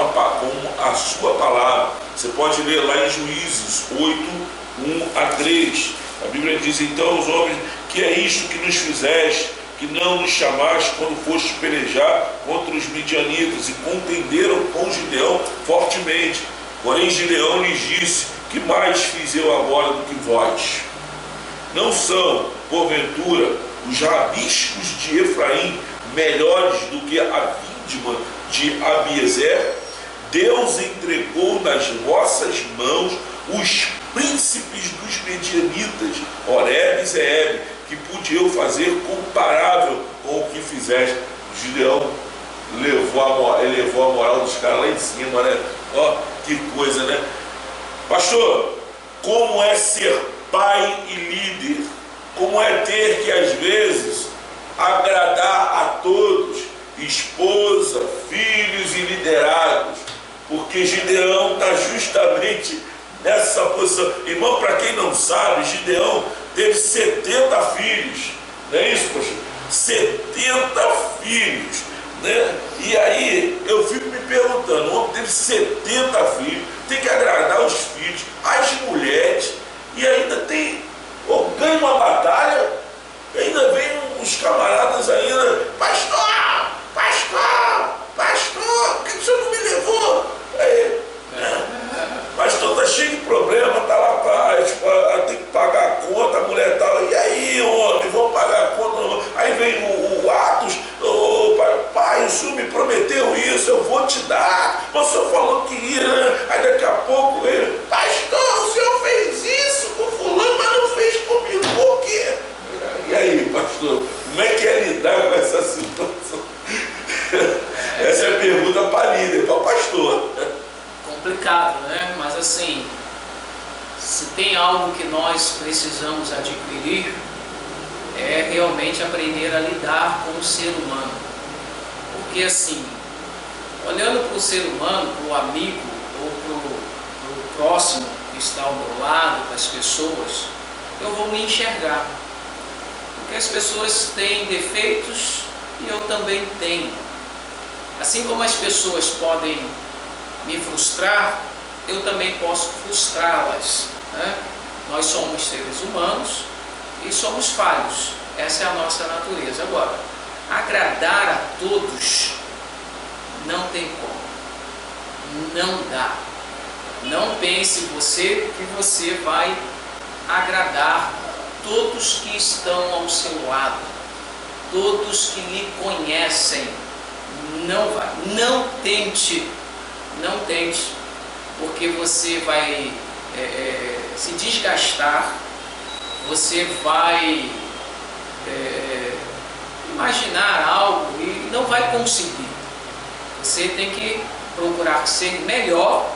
a sua palavra. Você pode ler lá em Juízes 8:1-3. A Bíblia diz, então, os homens, que é isto que nos fizeste, que não nos chamaste quando fostes pelejar contra os midianitas, e contenderam com Gideão fortemente. Porém Gideão lhes disse, que mais fiz eu agora do que vós? Não são, porventura, os rabiscos de Efraim melhores do que a vítima de Abiezer? Deus entregou nas vossas mãos os príncipes dos medianitas, Oreb e Zeeb, que pude eu fazer comparável com o que fizeste. Gideão elevou a moral dos caras lá em cima, né? Ó, que coisa, né? Pastor, como é ser pai e líder? Como é ter que, às vezes, agradar a todos, esposa, filhos e liderados? Porque Gideão está justamente nessa posição. Irmão, para quem não sabe, Gideão teve 70 filhos. Não é isso, pastor? 70 filhos, né? E aí eu fico me perguntando, o homem teve 70 filhos, tem que agradar os filhos, as mulheres, e ainda tem, ganha uma batalha, ainda vem uns camaradas ainda, pastor, por que o senhor não me levou? Aí, pastor, tá cheio de problema, tá lá, tem que pagar a conta, a mulher tá lá, e aí, homem, vamos pagar a conta? Aí vem o Atos, pai, o senhor me prometeu isso, eu vou te dar, mas o senhor falou que ia, né? Aí daqui a pouco ele, pastor, o senhor fez tem algo que nós precisamos adquirir, é realmente aprender a lidar com o ser humano. Porque assim, olhando para o ser humano, para o amigo ou para o próximo que está ao meu lado, para as pessoas, eu vou me enxergar. Porque as pessoas têm defeitos e eu também tenho. Assim como as pessoas podem me frustrar, eu também posso frustrá-las, né? Nós somos seres humanos e somos falhos. Essa é a nossa natureza. Agora, agradar a todos não tem como. Não dá. Não pense você que você vai agradar todos que estão ao seu lado, todos que lhe conhecem. Não vai. Não tente. Não tente. Porque você vai se desgastar, você vai imaginar algo e não vai conseguir. Você tem que procurar ser melhor,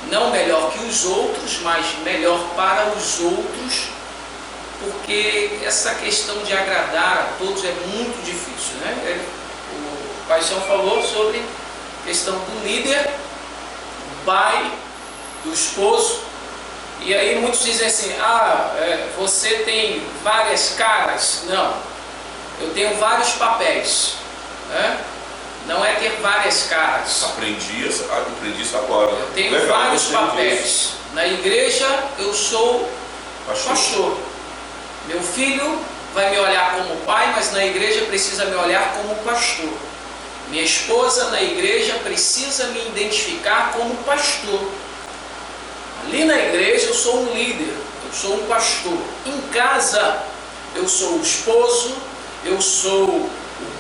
não melhor que os outros, mas melhor para os outros, porque essa questão de agradar a todos é muito difícil, né? O Paixão falou sobre a questão do líder, pai, do esposo, e aí muitos dizem assim, você tem várias caras. Não, eu tenho vários papéis, né? Não é ter várias caras. Aprendi isso agora. Eu tenho vários papéis. Na igreja eu sou pastor. Meu filho vai me olhar como pai, mas na igreja precisa me olhar como pastor. Minha esposa na igreja precisa me identificar como pastor. Ali na igreja eu sou um líder, eu sou um pastor. Em casa eu sou o esposo, eu sou o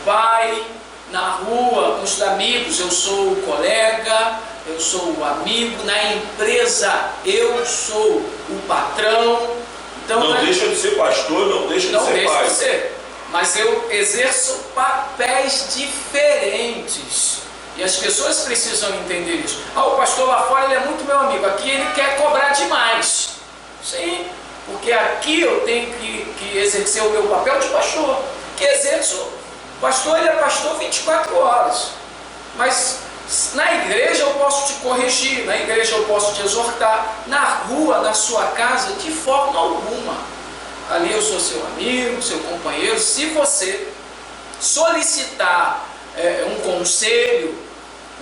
pai. Na rua, com os amigos, eu sou o colega, eu sou o amigo. Na empresa eu sou o patrão. Então, não deixa de ser pastor, não deixa de ser pai. Não deixa de ser. Mas eu exerço papéis diferentes. E as pessoas precisam entender isso. O pastor lá fora ele é muito meu amigo. Aqui ele quer cobrar demais. Sim, porque aqui eu tenho que exercer o meu papel de pastor. Que exerço. O pastor ele é pastor 24 horas. Mas na igreja eu posso te corrigir. Na igreja eu posso te exortar. Na rua, na sua casa, de forma alguma. Ali eu sou seu amigo, seu companheiro. Se você solicitar um conselho,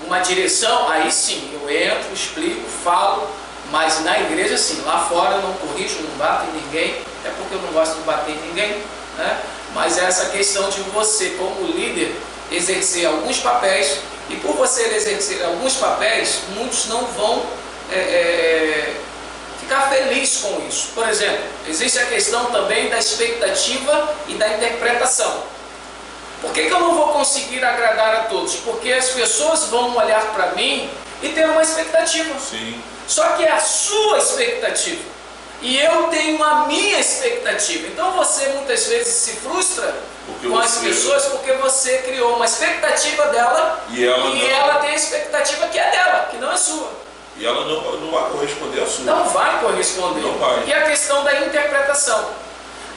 uma direção, aí sim, eu entro, explico, falo, mas na igreja sim, lá fora eu não corrijo, não bato em ninguém, até porque eu não gosto de bater em ninguém, né? Mas é essa questão de você, como líder, exercer alguns papéis, e por você exercer alguns papéis, muitos não vão ficar felizes com isso. Por exemplo, existe a questão também da expectativa e da interpretação. Por que eu não vou conseguir agradar a todos? Porque as pessoas vão olhar para mim e ter uma expectativa. Sim. Só que é a sua expectativa. E eu tenho a minha expectativa. Então você muitas vezes se frustra com as pessoas porque você criou uma expectativa dela e ela tem a expectativa que é dela, que não é sua. E ela não vai corresponder à sua. Não vai corresponder. Não vai. E a questão da interpretação.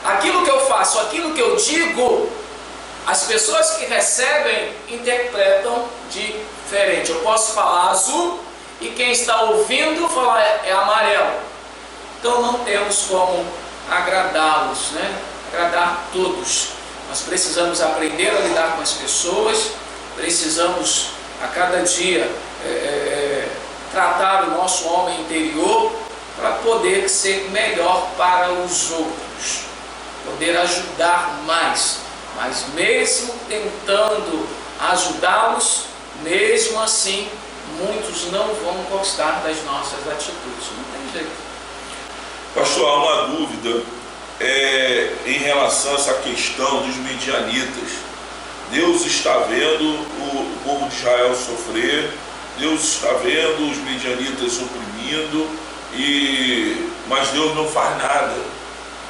Aquilo que eu faço, aquilo que eu digo, as pessoas que recebem interpretam diferente. Eu posso falar azul e quem está ouvindo falar é amarelo. Então não temos como agradá-los, né? Agradar todos. Nós precisamos aprender a lidar com as pessoas, precisamos a cada dia tratar o nosso homem interior para poder ser melhor para os outros, poder ajudar mais. Mas mesmo tentando ajudá-los, mesmo assim, muitos não vão gostar das nossas atitudes. Não tem jeito. Pastor, há uma dúvida em relação a essa questão dos midianitas. Deus está vendo o povo de Israel sofrer, Deus está vendo os midianitas oprimindo, mas Deus não faz nada,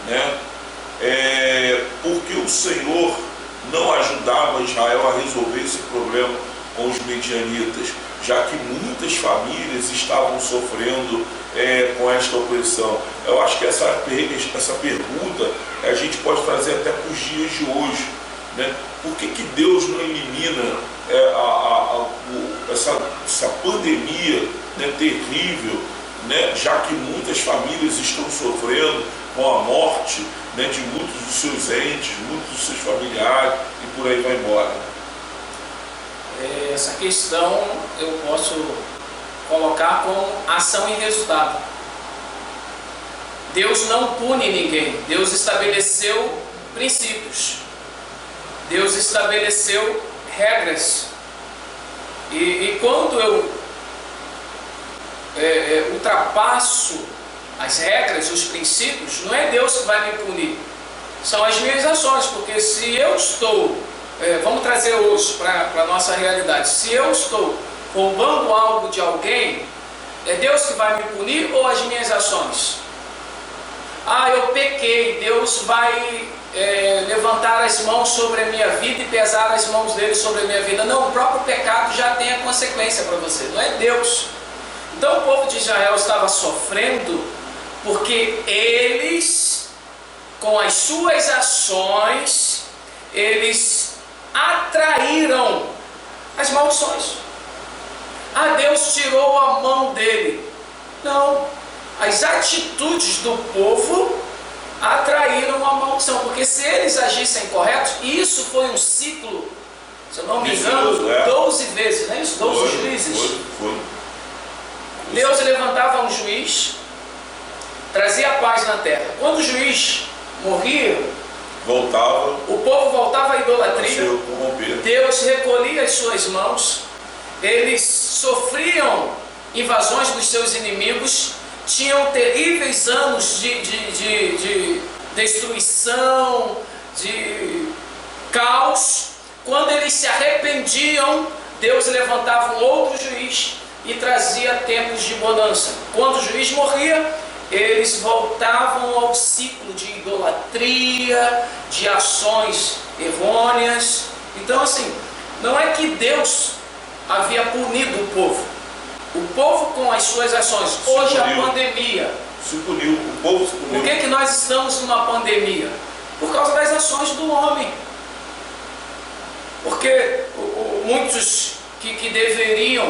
né? Porque o Senhor não ajudava Israel a resolver esse problema com os midianitas, já que muitas famílias estavam sofrendo com esta opressão? Eu acho que essa pergunta a gente pode trazer até para os dias de hoje, né? Por que Deus não elimina essa pandemia, né, terrível, né, já que muitas famílias estão sofrendo com a morte, né, de muitos dos seus entes, muitos dos seus familiares, e por aí vai embora? Essa questão eu posso colocar como ação e resultado. Deus não pune ninguém. Deus estabeleceu princípios. Deus estabeleceu regras. E quando eu ultrapasso as regras, os princípios, não é Deus que vai me punir. São as minhas ações. Porque se eu estou, vamos trazer hoje para a nossa realidade, se eu estou roubando algo de alguém, é Deus que vai me punir ou as minhas ações? Eu pequei, Deus vai levantar as mãos sobre a minha vida e pesar as mãos dele sobre a minha vida. Não, o próprio pecado já tem a consequência para você, não é Deus. Então o povo de Israel estava sofrendo porque eles, com as suas ações, eles atraíram as maldições. Deus tirou a mão dele. Não, as atitudes do povo atraíram a maldição, porque se eles agissem corretos, isso foi um ciclo, se eu não me engano, 12 vezes, não é isso? 12 juízes. Foi. Deus levantava um juiz, trazia paz na terra. Quando o juiz morria, o povo voltava à idolatria, Deus recolhia as suas mãos, eles sofriam invasões dos seus inimigos, tinham terríveis anos de destruição, de caos. Quando eles se arrependiam, Deus levantava um outro juiz e trazia tempos de bonança. Quando o juiz morria, eles voltavam ao ciclo de idolatria, de ações errôneas. Então, assim, não é que Deus havia punido o povo. O povo com as suas ações. Hoje a pandemia. O povo se puniu. Por que nós estamos numa pandemia? Por causa das ações do homem. Porque muitos que deveriam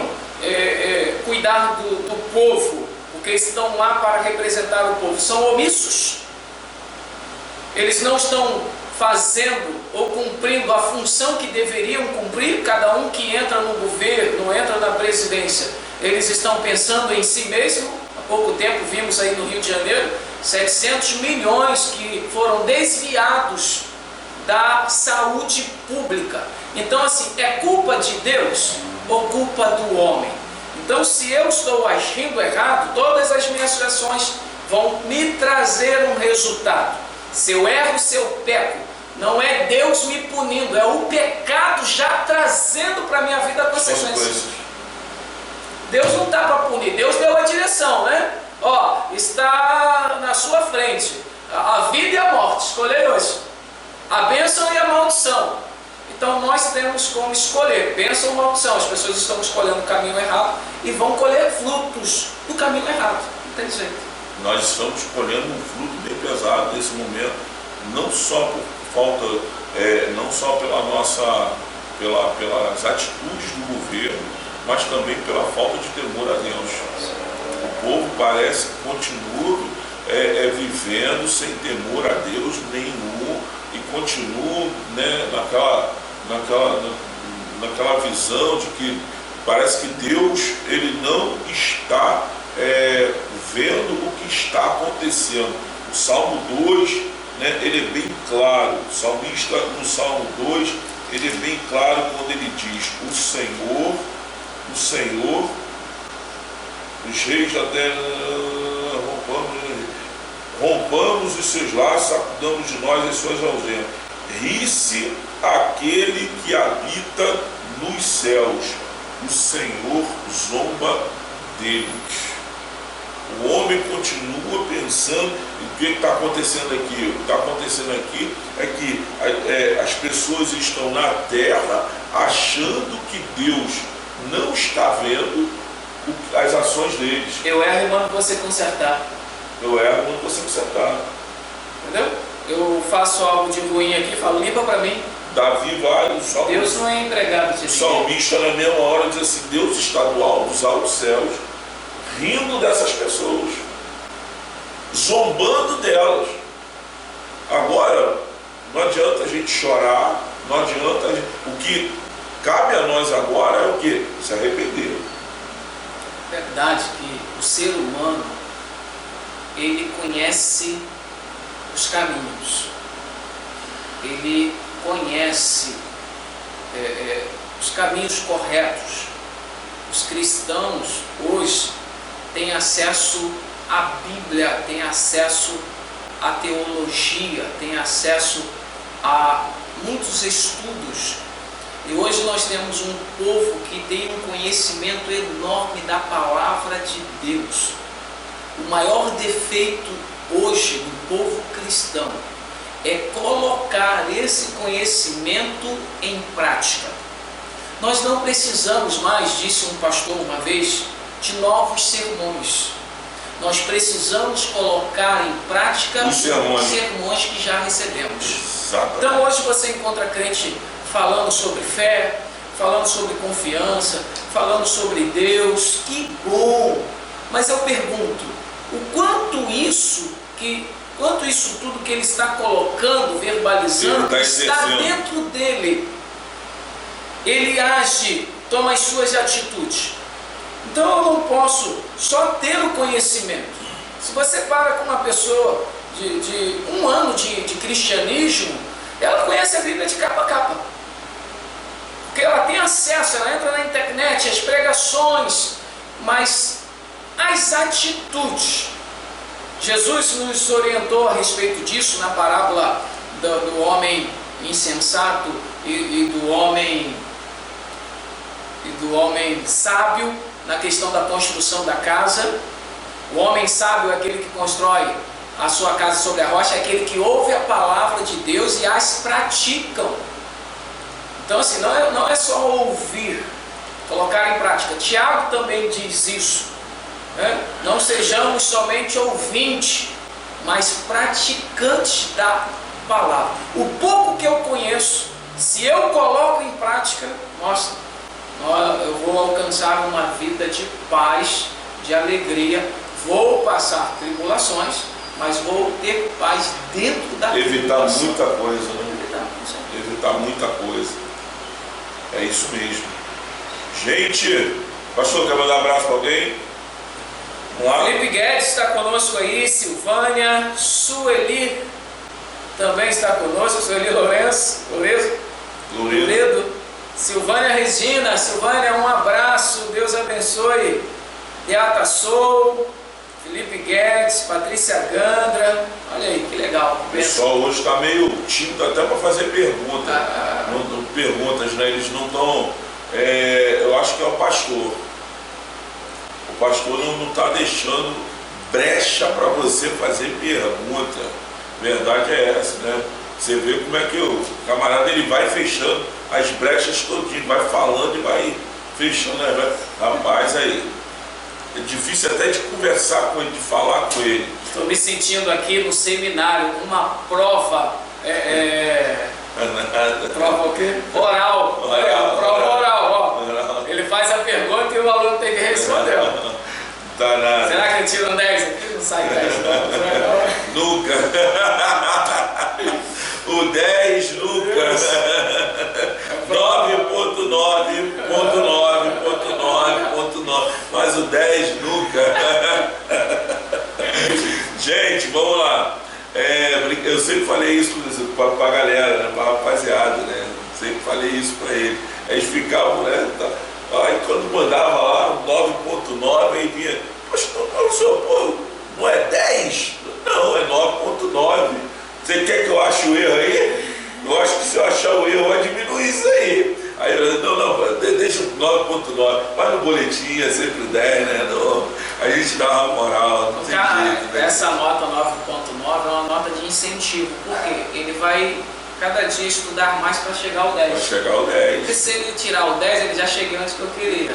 cuidar do povo, porque estão lá para representar o povo, são omissos. Eles não estão fazendo ou cumprindo a função que deveriam cumprir. Cada um que entra no governo, entra na presidência, eles estão pensando em si mesmo. Há pouco tempo vimos aí no Rio de Janeiro 700 milhões que foram desviados da saúde pública. Então, assim, é culpa de Deus ou culpa do homem? Então, se eu estou agindo errado, todas as minhas ações vão me trazer um resultado. Se eu erro, se eu peco, não é Deus me punindo, é o pecado já trazendo para a minha vida consequências. Deus não está para punir, Deus deu a direção, né? Está na sua frente a vida e a morte, escolher hoje, a bênção e a maldição. Então nós temos como escolher bênção ou maldição. As pessoas estão escolhendo o caminho errado e vão colher frutos do caminho errado. Não tem jeito. Nós estamos escolhendo um fruto bem pesado nesse momento, não só por falta, não só pelas atitudes do governo, mas também pela falta de temor a Deus. O povo parece que continua vivendo sem temor a Deus nenhum e continua, né, naquela visão de que parece que Deus ele não está vendo o que está acontecendo. O Salmo 2, né, ele é bem claro. O salmista no Salmo 2, ele é bem claro quando ele diz: o Senhor, os reis da terra, rompamos os seus laços, sacudamos de nós as suas algemas. Ri-se aquele que habita nos céus, o Senhor zomba deles. O homem continua pensando. O que está acontecendo aqui? O que está acontecendo aqui é que as pessoas estão na terra achando que Deus não está vendo, as ações deles. Eu erro e mando você consertar. Eu erro quando você consertar. Entendeu? Eu faço algo de ruim aqui, falo, limpa para mim. Davi vai, o salmista, Deus não é empregado de o ninguém. salmista na mesma hora diz assim, Deus está do alto dos altos céus, rindo dessas pessoas, zombando delas. Agora, não adianta a gente chorar, não adianta o que cabe a nós agora é o quê? Se arrepender. É verdade que o ser humano, ele conhece os caminhos, ele conhece os caminhos corretos. Os cristãos hoje têm acesso à Bíblia, têm acesso à teologia, têm acesso a muitos estudos. E hoje nós temos um povo que tem um conhecimento enorme da palavra de Deus. O maior defeito hoje do povo cristão é colocar esse conhecimento em prática. Nós não precisamos mais, disse um pastor uma vez, de novos sermões. Nós precisamos colocar em prática os sermões que já recebemos. Exatamente. Então hoje você encontra crente falando sobre fé, falando sobre confiança, falando sobre Deus. Que bom! Mas eu pergunto, o quanto isso tudo que ele está colocando, verbalizando, está dentro dele. Ele age, toma as suas atitudes. Então eu não posso só ter o conhecimento. Se você para com uma pessoa de um ano de cristianismo, ela conhece a Bíblia de capa a capa. Porque ela tem acesso, ela entra na internet, as pregações, mas as atitudes. Jesus nos orientou a respeito disso na parábola do homem insensato e do homem sábio, na questão da construção da casa. O homem sábio é aquele que constrói a sua casa sobre a rocha, é aquele que ouve a palavra de Deus e as praticam. Então assim, não é só ouvir, colocar em prática. Tiago também diz isso. Não sejamos somente ouvintes, mas praticantes da palavra. O pouco que eu conheço, se eu coloco em prática, nossa, eu vou alcançar uma vida de paz, de alegria. Vou passar tribulações, mas vou ter paz dentro da evitar muita coisa, né? Evitar muita coisa. É isso mesmo. Gente, pastor, quer mandar um abraço para alguém? Felipe Guedes está conosco aí, Silvânia, Sueli também está conosco, Sueli Lourenço, Loredo, Silvânia Regina, Silvânia, um abraço, Deus abençoe, Beata Sou, Felipe Guedes, Patrícia Gandra, olha aí, que legal. O pessoal hoje está meio tímido até para fazer perguntas, né? Eles não estão, eu acho que é o pastor. O pastor não está deixando brecha para você fazer pergunta. Verdade é essa, né? Você vê como é que o camarada ele vai fechando as brechas todinho, vai falando e vai fechando, né? Rapaz, aí é difícil até de conversar com ele, de falar com ele. Estou me sentindo aqui no seminário, uma prova, prova o quê? Oral. Prova oral, ó. Ele faz a pergunta e o aluno tem que responder. Tá nada. Será que ele tira um 10 aqui? Não sai 10 não. Nunca. O 10 nunca. 9.9. Mas o 10 nunca. Gente, vamos lá. Eu sempre falei isso para a galera, né, para a rapaziada, né? Sempre falei isso para ele. Eles ficavam, né? Aí quando mandava lá 9.9, aí vinha, pô, não é 10? Não, é 9.9. Você quer que eu ache o erro aí? Eu acho que se eu achar o erro, vai diminuir isso aí. Aí eu, não, deixa 9.9. Mas no boletim é sempre 10, né? Não, a gente dá uma moral, não tem jeito, né? Essa nota 9.9 é uma nota de incentivo, porque ele vai cada dia estudar mais para chegar ao 10. Vai chegar ao 10. Porque se ele tirar o 10, ele já chega antes que eu queria.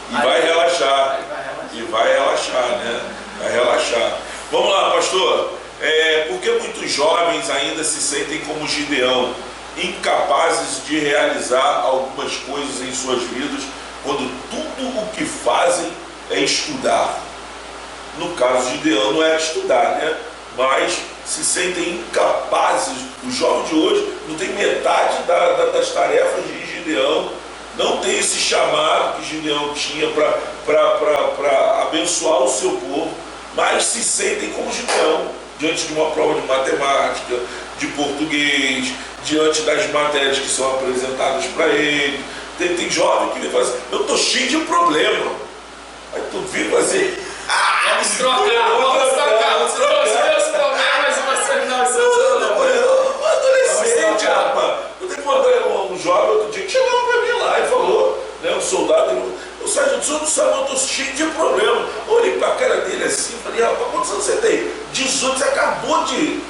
E vai relaxar. Aí vai relaxar. E vai relaxar, né? Vai relaxar. Vamos lá, pastor. Por que muitos jovens ainda se sentem como Gideão, incapazes de realizar algumas coisas em suas vidas, quando tudo o que fazem é estudar? No caso de Gideão não era estudar, né? Mas se sentem incapazes. Os jovens de hoje não tem metade das tarefas de Gideão, não tem esse chamado que Gideão tinha para abençoar o seu povo, mas se sentem como Gideão, diante de uma prova de matemática, de português, diante das matérias que são apresentadas para ele. Tem jovem que me fala assim, eu estou cheio de problema. Aí tu vem fazer... Vamos trocar. Os meus problemas e você não são. Adolescente, rapaz. Eu tenho um jovem outro dia que chegou para mim lá e falou, né, um soldado, o sargento, o senhor não sabe, eu estou cheio de problema. Eu olhei para a cara dele assim, falei, rapaz, quantos anos você tem? 18, você acabou de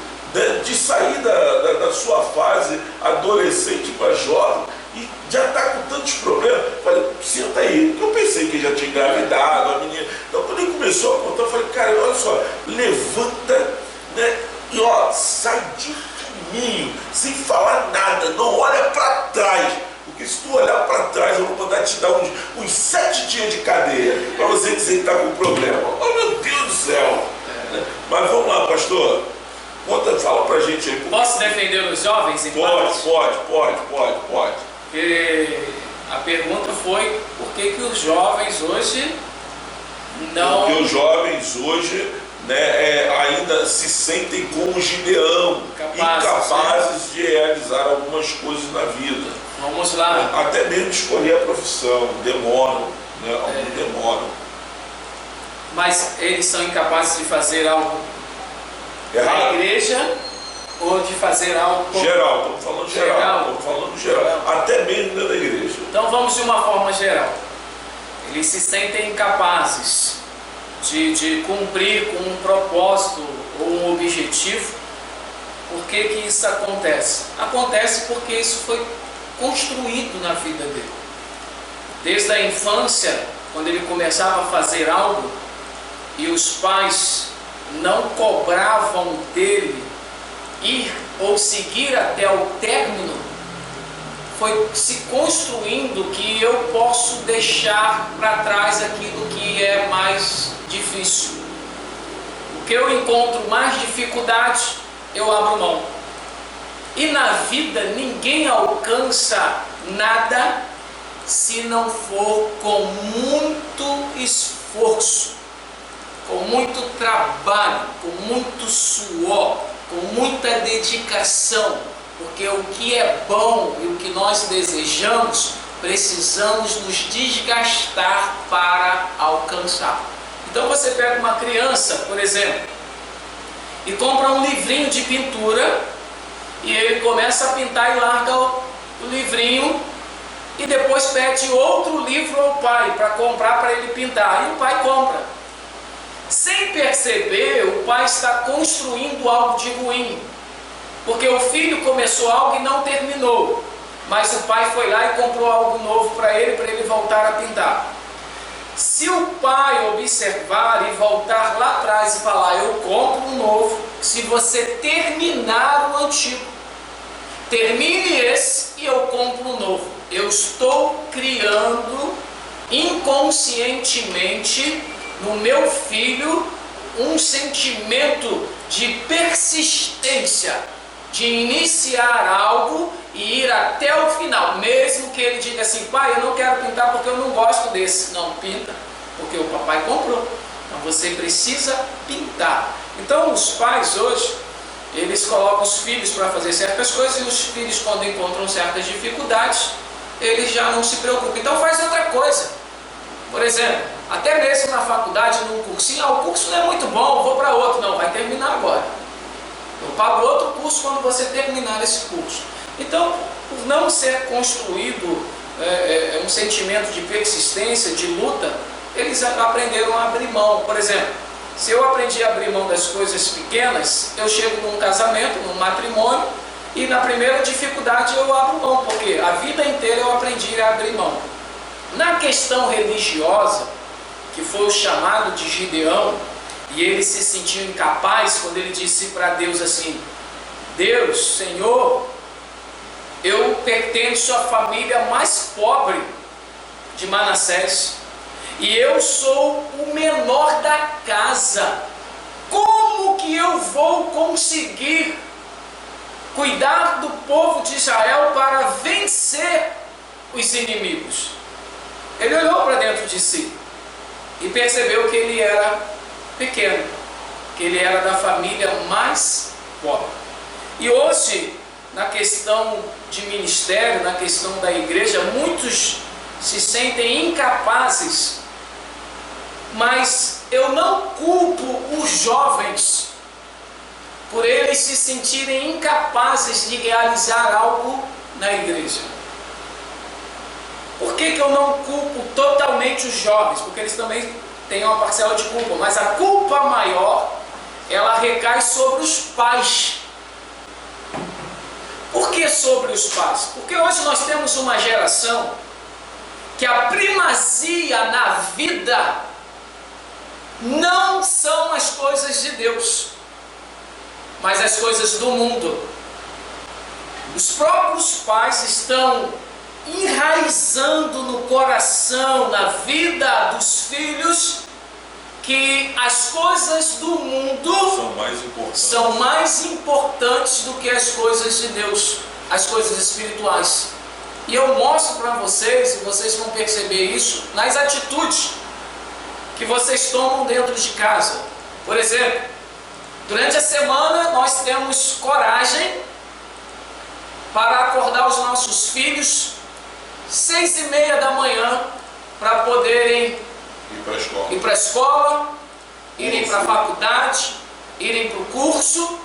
sair da sua fase adolescente para jovem e já está com tantos problemas. Falei, senta aí. Eu pensei que já tinha engravidado a menina. Então quando ele começou a contar, eu falei, cara, olha só, levanta, né, e ó, sai de fininho, sem falar nada, não olha para trás. Porque se tu olhar para trás, eu vou mandar te dar uns 7 dias de cadeia para você dizer que está com problema. Oh, meu Deus do céu! Mas vamos lá, pastor. Fala pra gente aí. Posso defender os jovens em parte? Pode. Porque a pergunta foi por que os jovens hoje não... Porque os jovens hoje, né, ainda se sentem como Gideão, incapazes de realizar algumas coisas na vida. Vamos lá. Até mesmo escolher a profissão, demoram, né? Alguns demoram. Mas eles são incapazes de fazer algo errado na igreja ou de fazer algo... Geral, estamos falando geral. Até mesmo dentro da igreja. Então vamos de uma forma geral. Eles se sentem incapazes de cumprir com um propósito ou um objetivo. Por que isso acontece? Acontece porque isso foi construído na vida dele. Desde a infância, quando ele começava a fazer algo e os pais não cobravam dele ir ou seguir até o término, foi se construindo que eu posso deixar para trás aquilo que é mais difícil. O que eu encontro mais dificuldade, eu abro mão. E na vida ninguém alcança nada se não for com muito esforço, com muito trabalho, com muito suor, com muita dedicação, porque o que é bom e o que nós desejamos, precisamos nos desgastar para alcançar. Então você pega uma criança, por exemplo, e compra um livrinho de pintura, e ele começa a pintar e larga o livrinho, e depois pede outro livro ao pai para comprar para ele pintar, e o pai compra. Sem perceber, o pai está construindo algo de ruim, porque o filho começou algo e não terminou, mas o pai foi lá e comprou algo novo para ele voltar a pintar. Se o pai observar e voltar lá atrás e falar, eu compro um novo, se você terminar o antigo, termine esse e eu compro um novo. Eu estou criando inconscientemente no meu filho um sentimento de persistência, de iniciar algo e ir até o final, mesmo que ele diga assim, pai, eu não quero pintar porque eu não gosto desse. Não, pinta, porque o papai comprou. Então você precisa pintar. Então os pais hoje, eles colocam os filhos para fazer certas coisas, e os filhos, quando encontram certas dificuldades, eles já não se preocupam. Então faz outra coisa. Por exemplo, até mesmo na faculdade, num cursinho, o curso não é muito bom, vou para outro. Não, vai terminar agora. Eu pago outro curso quando você terminar esse curso. Então, por não ser construído um sentimento de persistência, de luta, eles aprenderam a abrir mão. Por exemplo, se eu aprendi a abrir mão das coisas pequenas, eu chego num casamento, num matrimônio, e na primeira dificuldade eu abro mão, porque a vida inteira eu aprendi a abrir mão. Na questão religiosa, que foi o chamado de Gideão, e ele se sentiu incapaz quando ele disse para Deus assim: Deus, Senhor, eu pertenço à família mais pobre de Manassés, e eu sou o menor da casa. Como que eu vou conseguir cuidar do povo de Israel para vencer os inimigos? Ele olhou para dentro de si e percebeu que ele era pequeno, que ele era da família mais pobre. E hoje, na questão de ministério, na questão da igreja, muitos se sentem incapazes, mas eu não culpo os jovens por eles se sentirem incapazes de realizar algo na igreja. Por que eu não culpo totalmente os jovens? Porque eles também têm uma parcela de culpa, mas a culpa maior, ela recai sobre os pais. Por que sobre os pais? Porque hoje nós temos uma geração que a primazia na vida não são as coisas de Deus, mas as coisas do mundo. Os próprios pais estão enraizando no coração, na vida dos filhos, que as coisas do mundo são mais importantes do que as coisas de Deus, as coisas espirituais. E eu mostro para vocês, e vocês vão perceber isso nas atitudes que vocês tomam dentro de casa. Por exemplo, durante a semana nós temos coragem para acordar os nossos filhos 6h30 da manhã para poderem ir para a escola, irem para a faculdade, irem para o curso,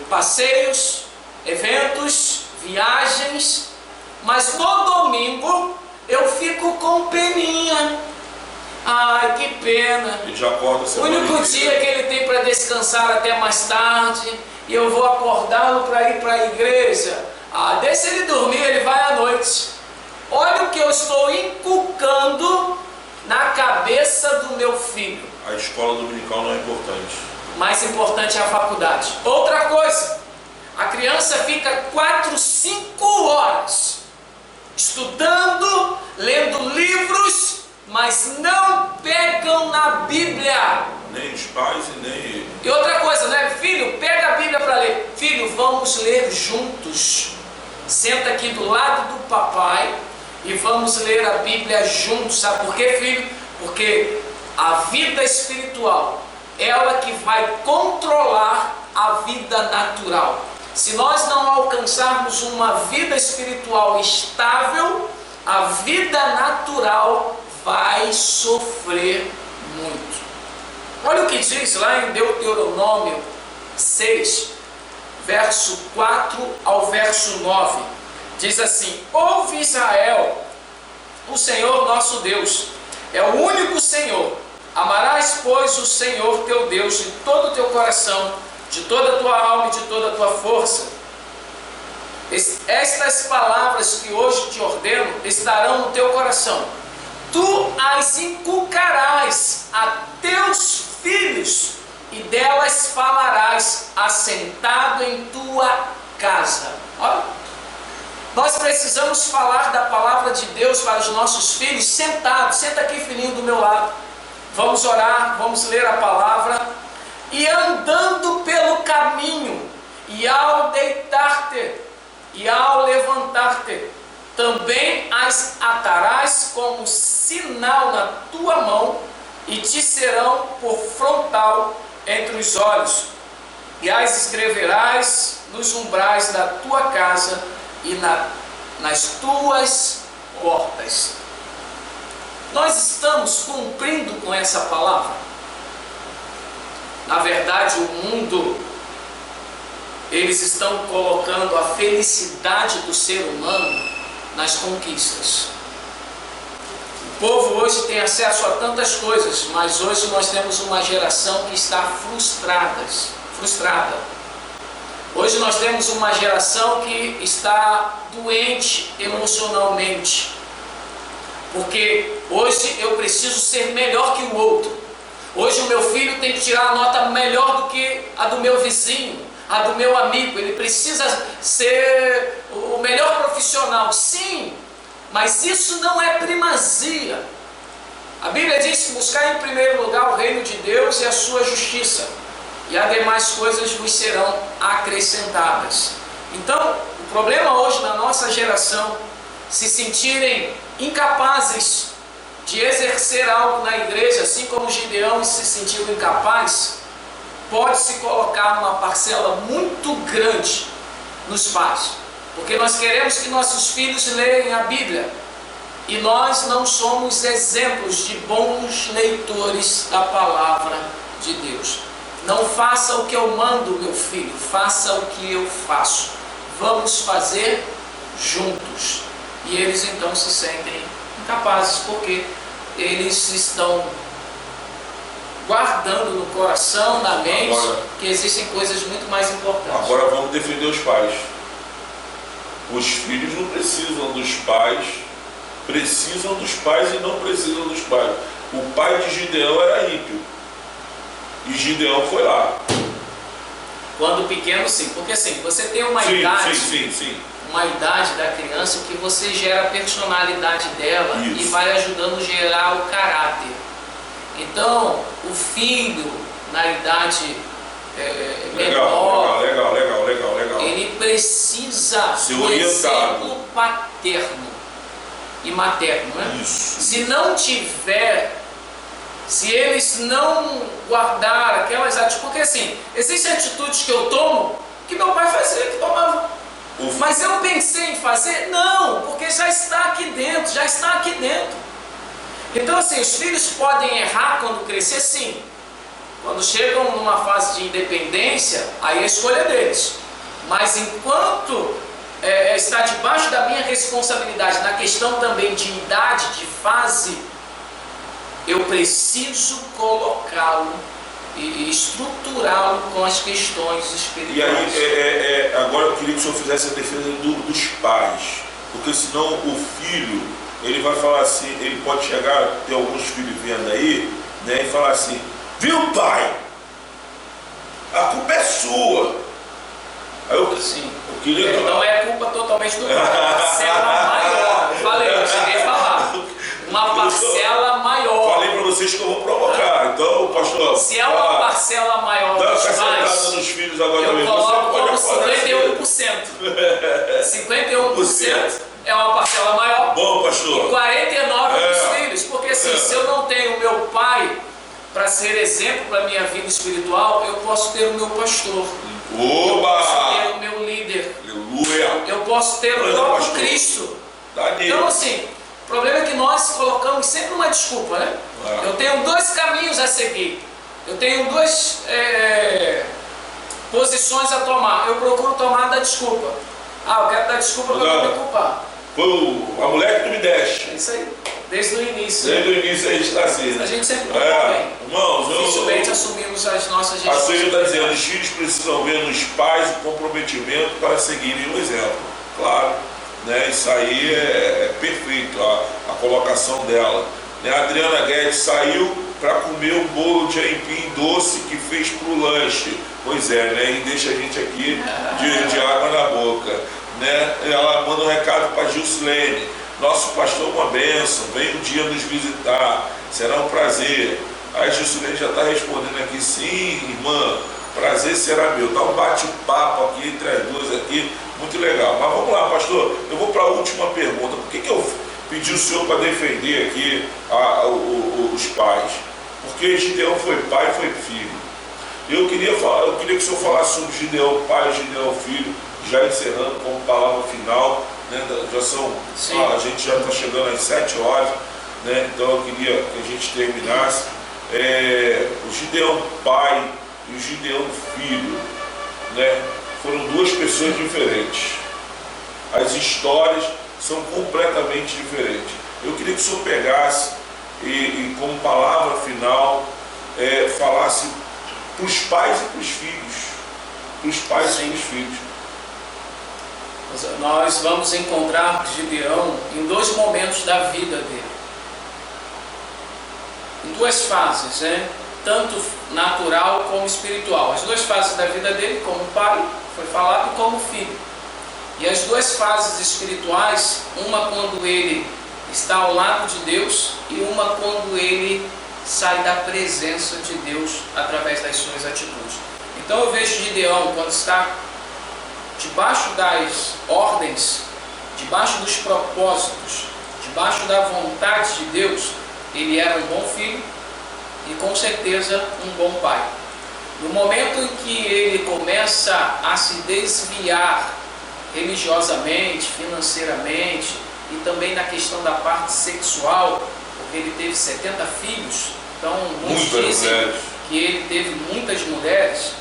passeios, eventos, viagens. Mas no domingo eu fico com peninha. Ai, que pena. Ele já acorda o único dia que ele tem para descansar até mais tarde, e eu vou acordá-lo para ir para a igreja. Deixa ele dormir, ele vai à noite. Olha o que eu estou inculcando na cabeça do meu filho. A escola dominical não é importante. Mais importante é a faculdade. Outra coisa, a criança fica 4, 5 horas estudando, lendo livros, mas não pegam na Bíblia. Nem os pais e nem ele. E outra coisa, né? Filho, pega a Bíblia para ler. Filho, vamos ler juntos. Senta aqui do lado do papai e vamos ler a Bíblia juntos. Sabe por quê, filho? Porque a vida espiritual, ela que vai controlar a vida natural. Se nós não alcançarmos uma vida espiritual estável, a vida natural vai sofrer muito. Olha o que diz lá em Deuteronômio 6, verso 4 ao verso 9. Diz assim: ouve, Israel, o Senhor nosso Deus é o único Senhor. Amarás, pois, o Senhor teu Deus de todo o teu coração, de toda a tua alma e de toda a tua força. Estas palavras que hoje te ordeno estarão no teu coração. Tu as inculcarás a teus filhos, e delas falarás assentado em tua casa. Olha, nós precisamos falar da palavra de Deus para os nossos filhos sentados. Senta aqui, filhinho, do meu lado. Vamos orar, vamos ler a palavra. E andando pelo caminho, e ao deitar-te, e ao levantar-te, também as atarás como sinal na tua mão, e te serão por frontal entre os olhos, e as escreverás nos umbrais da tua casa e nas tuas portas. Nós estamos cumprindo com essa palavra. Na verdade, o mundo, eles estão colocando a felicidade do ser humano nas conquistas. O povo hoje tem acesso a tantas coisas, mas hoje nós temos uma geração que está frustrada. Hoje nós temos uma geração que está doente emocionalmente. Porque hoje eu preciso ser melhor que o outro. Hoje o meu filho tem que tirar a nota melhor do que a do meu vizinho, a do meu amigo. Ele precisa ser o melhor profissional. Sim, mas isso não é primazia. A Bíblia diz que buscar em primeiro lugar o reino de Deus e a sua justiça, e as demais coisas vos serão acrescentadas. Então, o problema hoje na nossa geração, se sentirem incapazes de exercer algo na igreja, assim como Gideão se sentiu incapaz, pode se colocar uma parcela muito grande nos pais, porque nós queremos que nossos filhos leiam a Bíblia, e nós não somos exemplos de bons leitores da palavra de Deus. Não faça o que eu mando, meu filho, faça o que eu faço. Vamos fazer juntos. E eles então se sentem incapazes, porque eles estão guardando no coração, na mente, que existem coisas muito mais importantes. Agora vamos defender os pais. Os filhos não precisam dos pais, precisam dos pais e não precisam dos pais. O pai de Gideão era ímpio, e Gideão foi lá. Quando pequeno, sim, porque assim, você tem uma idade, uma idade da criança que você gera a personalidade dela. Isso. E vai ajudando a gerar o caráter. Então, o filho, na idade menor, legal. Ele precisa do exemplo paterno e materno, né? Isso. Se não tiver, se eles não guardar aquelas atitudes, porque assim, existem atitudes que eu tomo que meu pai fazia, que tomava. Mas eu pensei em fazer? Não, porque já está aqui dentro, Então assim, os filhos podem errar quando crescer, sim. Quando chegam numa fase de independência, aí é a escolha deles. Mas enquanto está debaixo da minha responsabilidade, na questão também de idade, de fase, eu preciso colocá-lo e estruturá-lo com as questões espirituais. E aí, agora eu queria que o senhor fizesse a defesa dos pais, porque senão o filho, ele vai falar assim, ele pode chegar, ter alguns filhos vendo aí, né, e falar assim: viu, pai? A culpa é sua. Aí eu queria... Não é culpa totalmente do pai, uma parcela maior. Eu cheguei a falar. Uma parcela maior. Falei para vocês que eu vou provocar. Então, pastor, se é uma parcela maior dos pais, nos filhos agora eu coloco como 51%. 51% é uma parcela maior. Bom, pastor. E 49% dos filhos. Porque assim, se eu não tenho meu pai para ser exemplo para a minha vida espiritual, eu posso ter o meu pastor. Oba! Eu posso ter o meu líder. Aleluia! Eu posso ter o próprio Cristo. Então assim, o problema é que nós colocamos sempre uma desculpa, né? Eu tenho dois caminhos a seguir. Eu tenho duas posições a tomar. Eu procuro tomar da desculpa. Eu quero dar desculpa para não me culpar. Foi a mulher que tu me deste. É isso aí. Desde o início. Desde o início a gente está assim. A gente sempre culpa bem. Irmãos, dificilmente assumimos as nossas responsabilidades. A Senhora está dizendo, os filhos precisam ver nos pais o comprometimento para seguirem o exemplo. Claro, né? Isso aí é perfeito, a colocação dela. Né? A Adriana Guedes saiu para comer um bolo de aipim doce que fez para o lanche. Pois é, né? E deixa a gente aqui de água na boca. Né? Ela manda um recado para Gilslene: nosso pastor é uma bênção, vem um dia nos visitar, será um prazer. Aí Gilslene já está respondendo aqui: sim, irmã, prazer será meu. Dá um bate-papo aqui entre as duas aqui, muito legal. Mas vamos lá, pastor, eu vou para a última pergunta. Por que eu pedi o senhor para defender aqui os pais? Porque Gideão foi pai e foi filho. Eu queria que o senhor falasse sobre Gideão pai e Gideão filho, já encerrando como palavra final, né? A gente já está chegando às 7 horas, né? Então eu queria que a gente terminasse. O Gideão pai e o Gideão filho, né? Foram duas pessoas diferentes. As histórias são completamente diferentes. Eu queria que o senhor pegasse e como palavra final, falasse para os pais e para os filhos. Para os pais e para os filhos. Nós vamos encontrar Gideão em dois momentos da vida dele. duas fases, né? Tanto natural como espiritual. As duas fases da vida dele, como pai, foi falado, e como filho. E as duas fases espirituais, uma quando ele está ao lado de Deus e uma quando ele sai da presença de Deus através das suas atitudes. Então eu vejo Gideão, quando está debaixo das ordens, debaixo dos propósitos, debaixo da vontade de Deus, ele era um bom filho e com certeza um bom pai. No momento em que ele começa a se desviar religiosamente, financeiramente e também na questão da parte sexual, porque ele teve 70 filhos, então muitos dizem que ele teve muitas mulheres.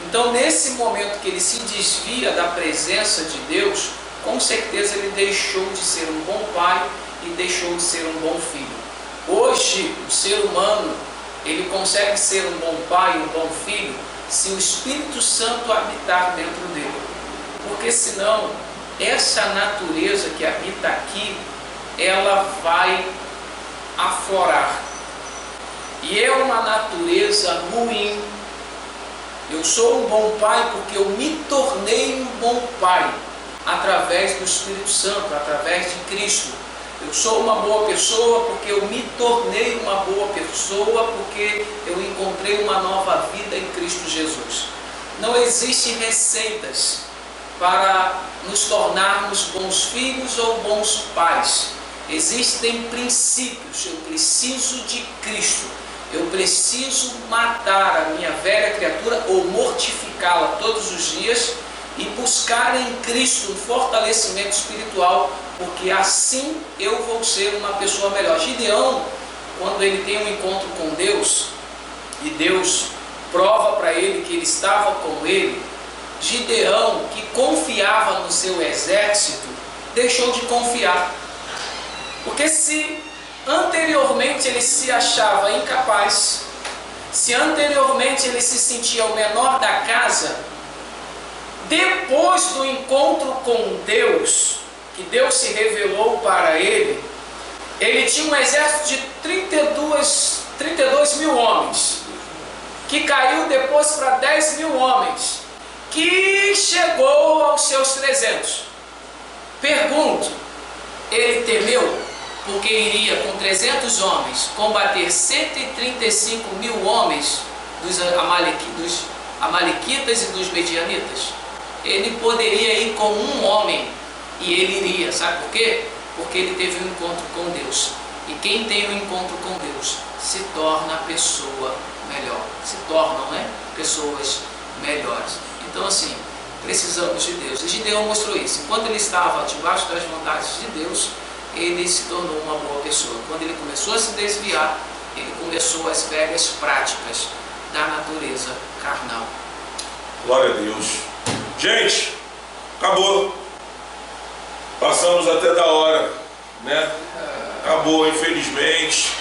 Então nesse momento que ele se desvia da presença de Deus, com certeza ele deixou de ser um bom pai e deixou de ser um bom filho. Hoje o ser humano, ele consegue ser um bom pai, um bom filho, se o Espírito Santo habitar dentro dele. Porque senão, essa natureza que habita aqui, ela vai aflorar. E é uma natureza ruim. Eu sou um bom pai porque eu me tornei um bom pai através do Espírito Santo, através de Cristo. Eu sou uma boa pessoa porque eu me tornei uma boa pessoa, porque eu encontrei uma nova vida em Cristo Jesus. Não existem receitas para nos tornarmos bons filhos ou bons pais. Existem princípios. Eu preciso de Cristo. Eu preciso matar a minha velha criatura ou mortificá-la todos os dias e buscar em Cristo um fortalecimento espiritual, porque assim eu vou ser uma pessoa melhor. Gideão, quando ele tem um encontro com Deus, e Deus prova para ele que ele estava com ele, Gideão, que confiava no seu exército, deixou de confiar. Porque se anteriormente ele se achava incapaz, se anteriormente ele se sentia o menor da casa, depois do encontro com Deus, que Deus se revelou para ele, ele tinha um exército de 32 mil homens, que caiu depois para 10 mil homens, que chegou aos seus 300. Pergunto, ele temeu porque iria com 300 homens combater 135 mil homens dos amalequitas e dos medianitas? Ele poderia ir com um homem e ele iria, sabe por quê? Porque ele teve um encontro com Deus. E quem tem um encontro com Deus se torna pessoa melhor, se tornam, pessoas melhores. Então assim, precisamos de Deus. E Gideão mostrou isso. Enquanto ele estava debaixo das vontades de Deus, ele se tornou uma boa pessoa. Quando ele começou a se desviar, ele começou as velhas práticas da natureza carnal. Glória a Deus. Gente, acabou. Passamos até da hora, né? Acabou, infelizmente,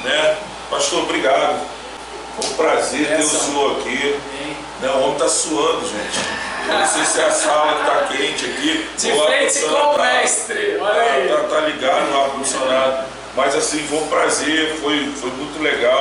né? Pastor, obrigado. Foi um prazer ter o senhor aqui. Né? O homem está suando, gente. Eu não sei se a sala está quente aqui. De frente com o mestre. Olha aí. Tá ligado no ar-condicionado. Mas assim, foi um prazer, foi muito legal.